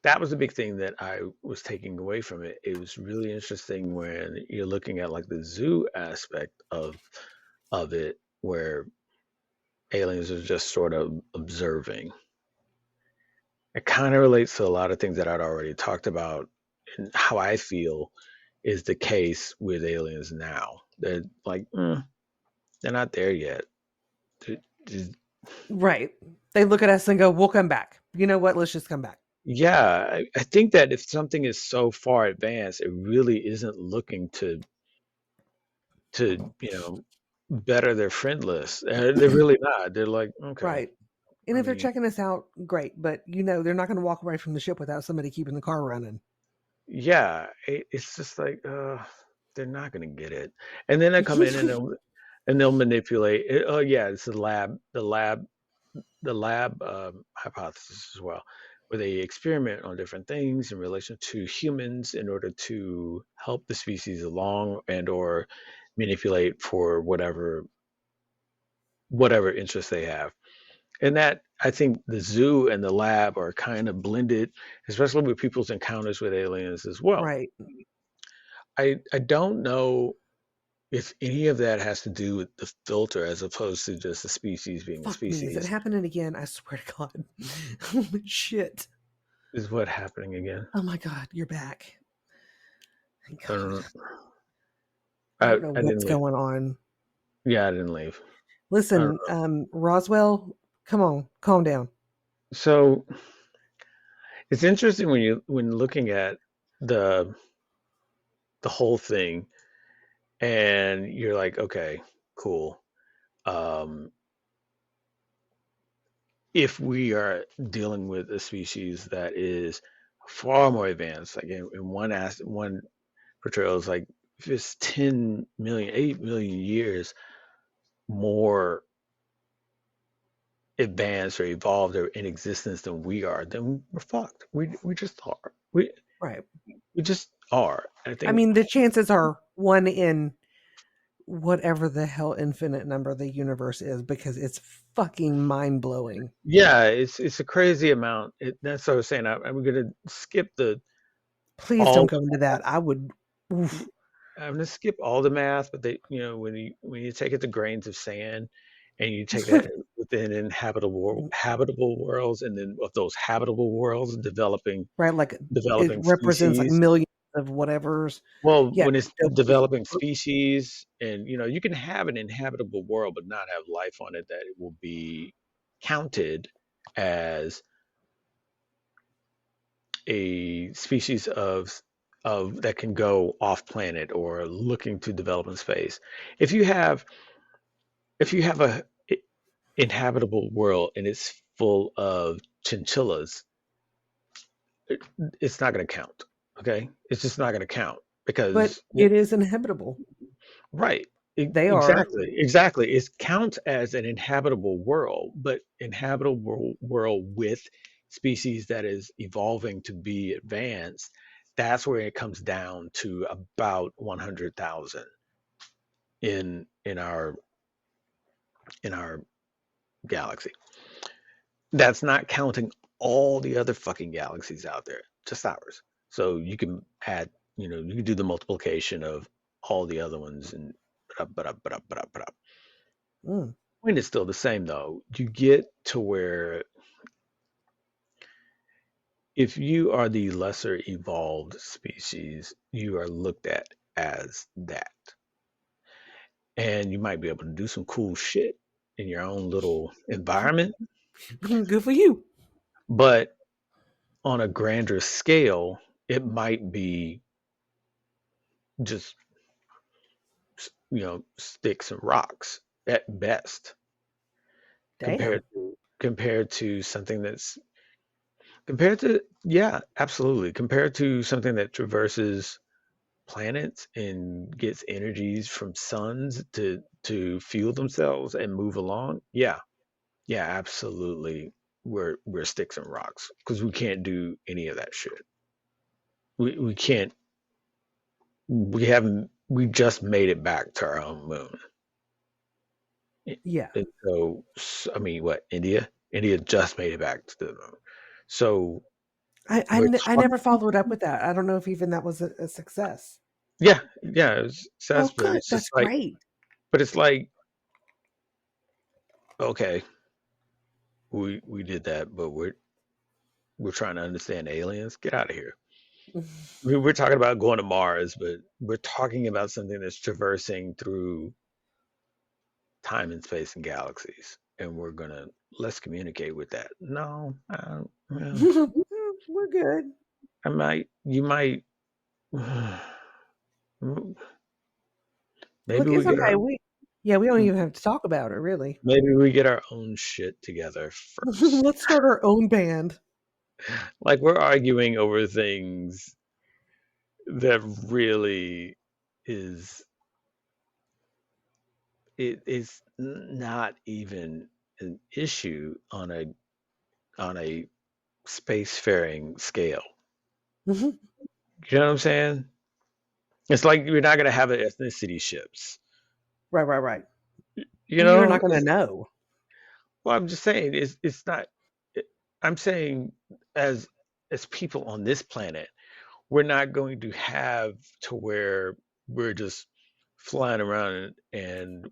S1: that was a big thing that I was taking away from it. It was really interesting when you're looking at like the zoo aspect of it, where aliens are just sort of observing. It kind of relates to a lot of things that I'd already talked about and how I feel is the case with aliens now. They're like, they're not there yet. They're just-
S2: Right. They look at us and go, "We'll come back. You know what? Let's just come back."
S1: yeah, I think that if something is so far advanced, it really isn't looking to better their friend list. They're really not. They're like, okay.
S2: Right. And
S1: I
S2: if they're
S1: mean,
S2: checking us out, great. But they're not going to walk away from the ship without somebody keeping the car running.
S1: yeah, it's just like, they're not gonna get it. And then they come in and they'll manipulate. Oh yeah, it's the lab hypothesis as well, where they experiment on different things in relation to humans in order to help the species along and or manipulate for whatever interest they have. And that, I think, the zoo and the lab are kind of blended, especially with people's encounters with aliens as well.
S2: Right.
S1: I don't know if any of that has to do with the filter as opposed to just the species being a
S2: Fuck me. Is it
S1: species.
S2: happening again? I swear to God. Holy shit.
S1: Is what happening again?
S2: Oh my God. You're back. Thank
S1: I
S2: God.
S1: don't know.
S2: I
S1: I,
S2: don't know
S1: I didn't
S2: what's
S1: leave.
S2: going on.
S1: Yeah, I didn't leave. I don't
S2: Listen,
S1: know.
S2: Roswell, come on, calm down.
S1: So it's interesting when looking at the the whole thing and you're like, okay, cool. Um, if we are dealing with a species that is far more advanced, like in one portrayal is like if it's 10 million, 8 million years more advanced or evolved or in existence than we are, then we're fucked. We just are.
S2: Right.
S1: We just are. I
S2: I
S1: think.
S2: mean, the chances are one in whatever the hell infinite number the universe is because it's fucking mind blowing.
S1: Yeah, it's a crazy amount. That's what I was saying. I'm gonna skip the
S2: Please don't
S1: all.
S2: go into that. I would. Oof.
S1: I'm gonna skip all the math, but when you take it to grains of sand, and you take that within habitable worlds, and then of those habitable worlds, developing
S2: Right, like it
S1: developing
S2: represents like
S1: species.
S2: millions of whatever's.
S1: Well,
S2: Yeah.
S1: when it's
S2: Nope.
S1: developing species, and you can have an inhabitable world, but not have life on it, that it will be counted as a species of that can go off planet or looking to develop in space. If you have a inhabitable world and it's full of chinchillas, it, it's not going to count. Okay, it's just not going to count
S2: But
S1: because
S2: it is inhabitable.
S1: right.
S2: They are.
S1: Exactly. It counts as an inhabitable world, but inhabitable world with species that is evolving to be advanced, that's where it comes down to about 100,000 in our galaxy. That's not counting all the other fucking galaxies out there, just ours. So you can add, you can do the multiplication of all the other ones and but
S2: Mm.
S1: point is still the same though. You get to where if you are the lesser evolved species, you are looked at as that. and you might be able to do some cool shit in your own little environment.
S2: Good for you.
S1: But on a grander scale, it might be just, sticks and rocks at best,
S2: Damn.
S1: compared to something that's compared to yeah, absolutely. Compared to something that traverses planets and gets energies from suns to fuel themselves and move along. Yeah, yeah, absolutely. We're sticks and rocks because we can't do any of that shit. We can't. We just made it back to our own moon.
S2: Yeah.
S1: And I mean, what, India? India just made it back to the moon. So we're
S2: I
S1: talking,
S2: never followed up with that. I don't know if even that was a success.
S1: yeah, yeah, it's
S2: Oh,
S1: success, but
S2: good.
S1: it's
S2: That's
S1: just like,
S2: great.
S1: but it's like, okay, we did that, but we're trying to understand aliens. Get out of here. We're talking about going to Mars, but we're talking about something that's traversing through time and space and galaxies, and let's communicate with that. No, well,
S2: We're good.
S1: you might, maybe
S2: Look,
S1: we
S2: it's
S1: get
S2: okay.
S1: our
S2: We don't even have to talk about it really.
S1: maybe we get our own shit together first.
S2: Let's start our own band.
S1: Like we're arguing over things that really is it is not even an issue on a spacefaring scale.
S2: Mhm.
S1: You know what I'm saying? It's like we're not gonna have an ethnicity ships.
S2: Right, right, right.
S1: You
S2: You're
S1: know,
S2: not gonna know.
S1: well, I'm just saying it's not. It, I'm saying as as people on this planet, we're not going to have to where we're just flying around and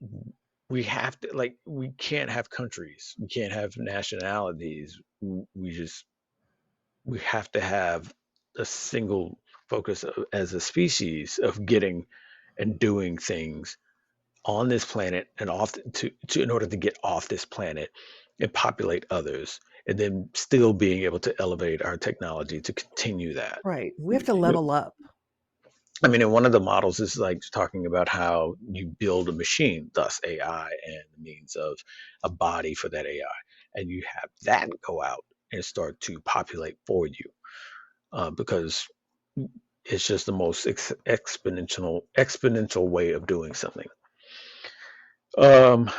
S1: we have to like we can't have countries, we can't have nationalities. We have to have a single focus as a species of getting and doing things on this planet and to in order to get off this planet and populate others and then still being able to elevate our technology to continue that.
S2: Right. We have to level up.
S1: I mean, in one of the models is like talking about how you build a machine, thus AI, and the means of a body for that AI, and you have that go out and start to populate for you, because it's just the most exponential way of doing something. Um,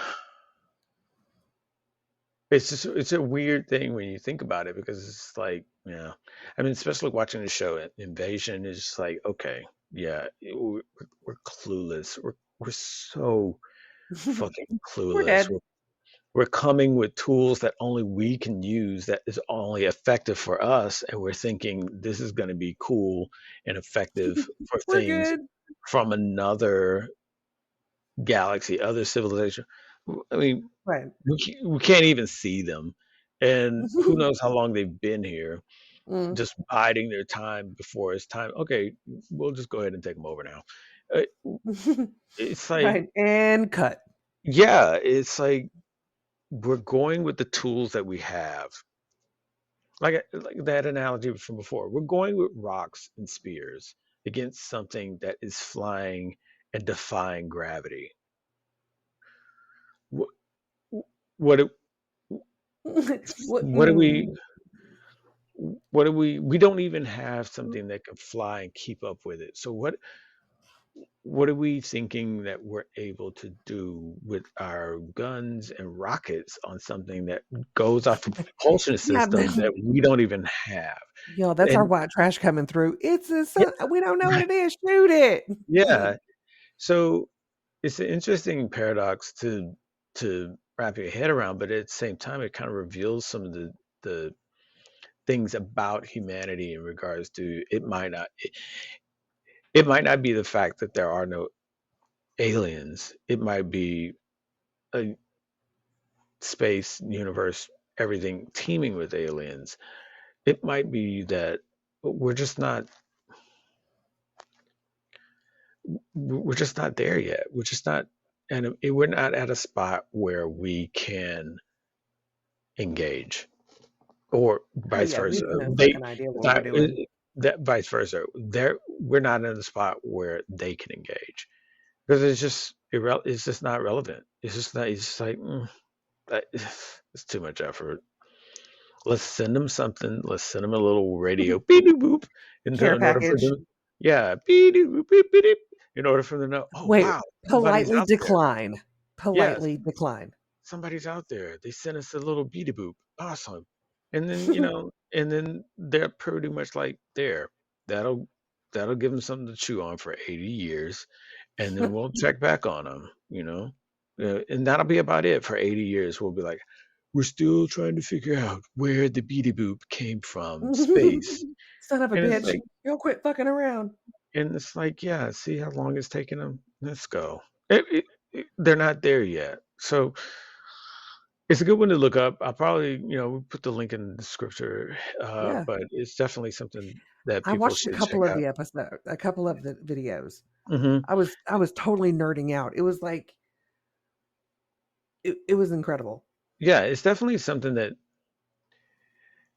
S1: it's a weird thing when you think about it because it's like, yeah, I mean, especially watching the show Invasion is just like, okay, yeah, we're clueless. We're so fucking
S2: We're
S1: clueless.
S2: dead.
S1: We're coming with tools that only we can use that is only effective for us, and we're thinking this is going to be cool and effective for
S2: We're
S1: things
S2: good.
S1: from another galaxy, other civilization. I mean,
S2: Right.
S1: we can't even see them. And who knows how long they've been here,
S2: Mm.
S1: just biding their time before it's time. Okay, we'll just go ahead and take them over now. Uh, It's like,
S2: Right. And cut.
S1: yeah, it's like we're going with the tools that we have. Like that analogy from before. We're going with rocks and spears against something that is flying and defying gravity. What what do-
S2: What?
S1: what do we
S2: Mm.
S1: we don't even have something that can fly and keep up with it. So what are we thinking that we're able to do with our guns and rockets on something that goes off a propulsion
S2: Yeah.
S1: system that we don't even have?
S2: Yo, that's our
S1: And
S2: white trash coming through.
S1: yeah,
S2: We don't know what
S1: right,
S2: it is. Shoot it.
S1: yeah. So it's an interesting paradox to wrap your head around, but at the same time, it kind of reveals some of the things about humanity in regards to it might not be the fact that there are no aliens. It might be a space universe, everything teeming with aliens. It might be that we're just not we're just not there yet. We're just not and we're not at a spot where we can engage, or
S2: Oh
S1: vice
S2: yeah, we
S1: versa.
S2: have no fucking idea what we're
S1: That,
S2: doing.
S1: that vice versa. We're not in a spot where they can engage because it's just not relevant. It's just not. It's just like it's too much effort. Let's send them something. Let's send them a little radio beep boop boop
S2: Care
S1: in order for
S2: package.
S1: them. Yeah, beep boop beep beep beep, in order for them to know. Oh
S2: Wait,
S1: wow, somebody's
S2: politely
S1: out there.
S2: decline.
S1: Yes,
S2: Politely decline.
S1: somebody's out there. They sent us a little beady boop. Awesome. And then, and then they're pretty much like there. That'll that'll give them something to chew on for 80 years, and then we'll check back on them. And that'll be about it for 80 years. We'll be like, we're still trying to figure out where the beady boop came from, space.
S2: Son of a
S1: And it's
S2: bitch.
S1: like,
S2: You'll quit fucking around.
S1: yeah, see how long it's taking them? Let's go. They're not there yet. So it's a good one to look up. I'll probably, we put the link in the descriptor,
S2: Yeah.
S1: but it's definitely something that
S2: I
S1: people
S2: watched a
S1: should check
S2: couple of
S1: out.
S2: the episode, a couple of the videos.
S1: Hmm.
S2: I was totally nerding out. It was like it was incredible.
S1: Yeah, it's definitely something that,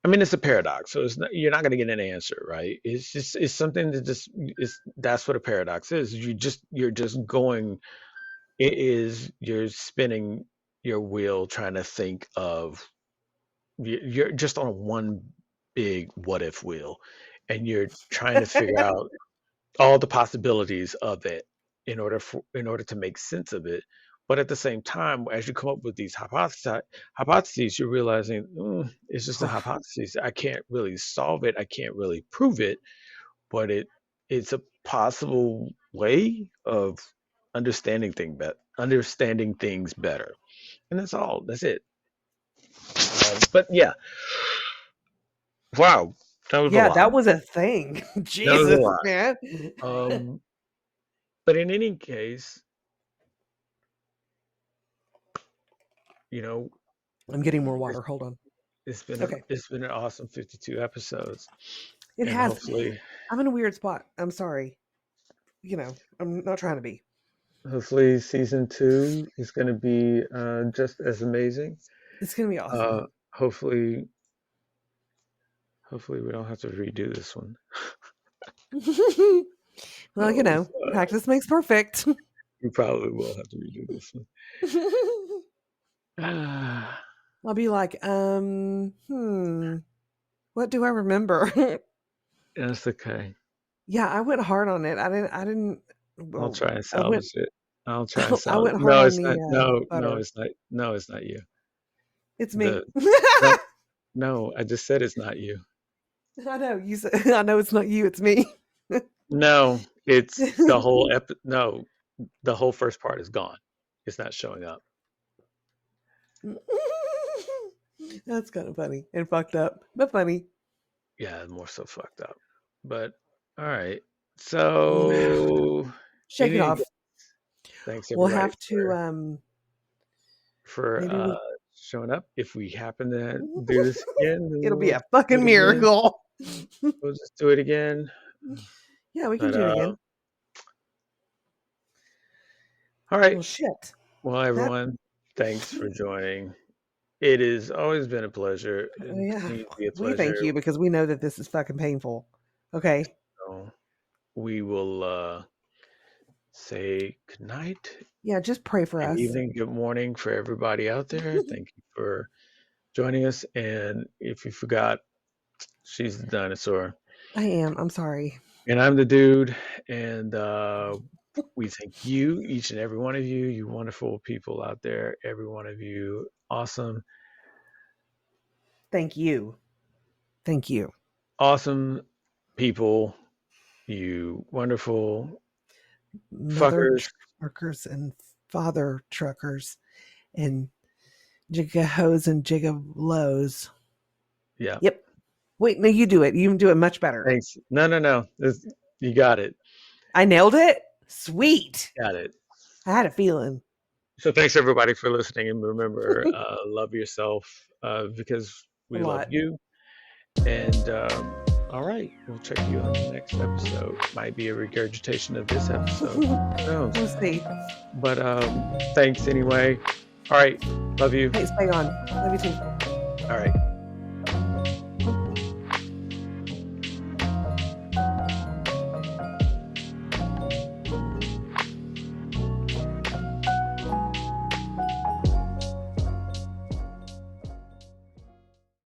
S1: I mean, it's a paradox, so you're not going to get an answer, right? It's something that just is. That's what a paradox is. You're just going. It is you're spinning your wheel trying to think of. You're just on one big what if wheel, and you're trying to figure out all the possibilities of it in order to make sense of it. But at the same time, as you come up with these hypotheses, you're realizing it's just a hypothesis. I can't really solve it. I can't really prove it, but it's a possible way of understanding things better. And that's all. That's it. But yeah, wow, that was a
S2: Yeah,
S1: lot.
S2: that was a thing.
S1: That was a
S2: Jesus,
S1: lot.
S2: man.
S1: But in any case, you know,
S2: I'm getting more
S1: it's,
S2: water. Hold on. Okay.
S1: it's been an awesome 52 episodes,
S2: It
S1: and
S2: has.
S1: hopefully
S2: I'm in a weird spot. I'm sorry. I'm not trying to be.
S1: season 2 is going to be just as amazing.
S2: It's gonna be awesome.
S1: Uh, hopefully, we don't have to redo this one.
S2: Well, practice makes perfect.
S1: We probably will have to redo this one.
S2: I'll be like, what do I remember?
S1: That's okay.
S2: Yeah, I went hard on it. I didn't.
S1: I'll
S2: Well,
S1: try and
S2: I went.
S1: salvage it. I'll try and
S2: I
S1: salvage.
S2: went hard
S1: No,
S2: on
S1: it's
S2: the
S1: not. No,
S2: butter.
S1: it's not. No, it's not you.
S2: It's me.
S1: The no, no, I just said it's not you.
S2: I know you said. I know it's not you. It's me.
S1: No, it's the whole no, the whole first part is gone. It's not showing up.
S2: That's kind of funny and fucked up, but funny.
S1: Yeah, more so fucked up. But all right. So
S2: Shake it off.
S1: thanks
S2: We'll
S1: everybody
S2: have to
S1: for
S2: maybe we,
S1: showing up. If we happen to do this again, then
S2: it'll be
S1: we'll
S2: a fucking
S1: do it again.
S2: miracle.
S1: We'll just do it again.
S2: Yeah, we can
S1: But
S2: do it again.
S1: all right.
S2: Well, shit.
S1: Well, everyone, thanks for joining. It has always been a pleasure. It
S2: Yeah,
S1: continues to be a
S2: we thank
S1: pleasure.
S2: you because we know that this is fucking painful. Okay.
S1: So we will say good night,
S2: Yeah, just pray for
S1: good
S2: us.
S1: evening, good morning for everybody out there. Thank you for joining us. And if you forgot, she's the dinosaur.
S2: I am. I'm sorry.
S1: And I'm the dude. And we thank you, each and every one of you, you wonderful people out there, every one of you. Awesome.
S2: Thank you. Thank you.
S1: Awesome people, you wonderful
S2: Mother
S1: fuckers.
S2: truckers and father truckers and jigahos and gigalos.
S1: Yeah.
S2: Yep. Wait, no, you do it. You do it much better.
S1: Thanks. No. You got it.
S2: I nailed it? Sweet.
S1: Got it.
S2: I had a feeling.
S1: So thanks everybody for listening, and remember, love yourself because we love you. And All right, we'll check you on the next episode. Might be a regurgitation of this episode. Who knows?
S2: We'll see.
S1: But thanks anyway. All right, love you.
S2: Thanks, bang on. Love you too.
S1: All right.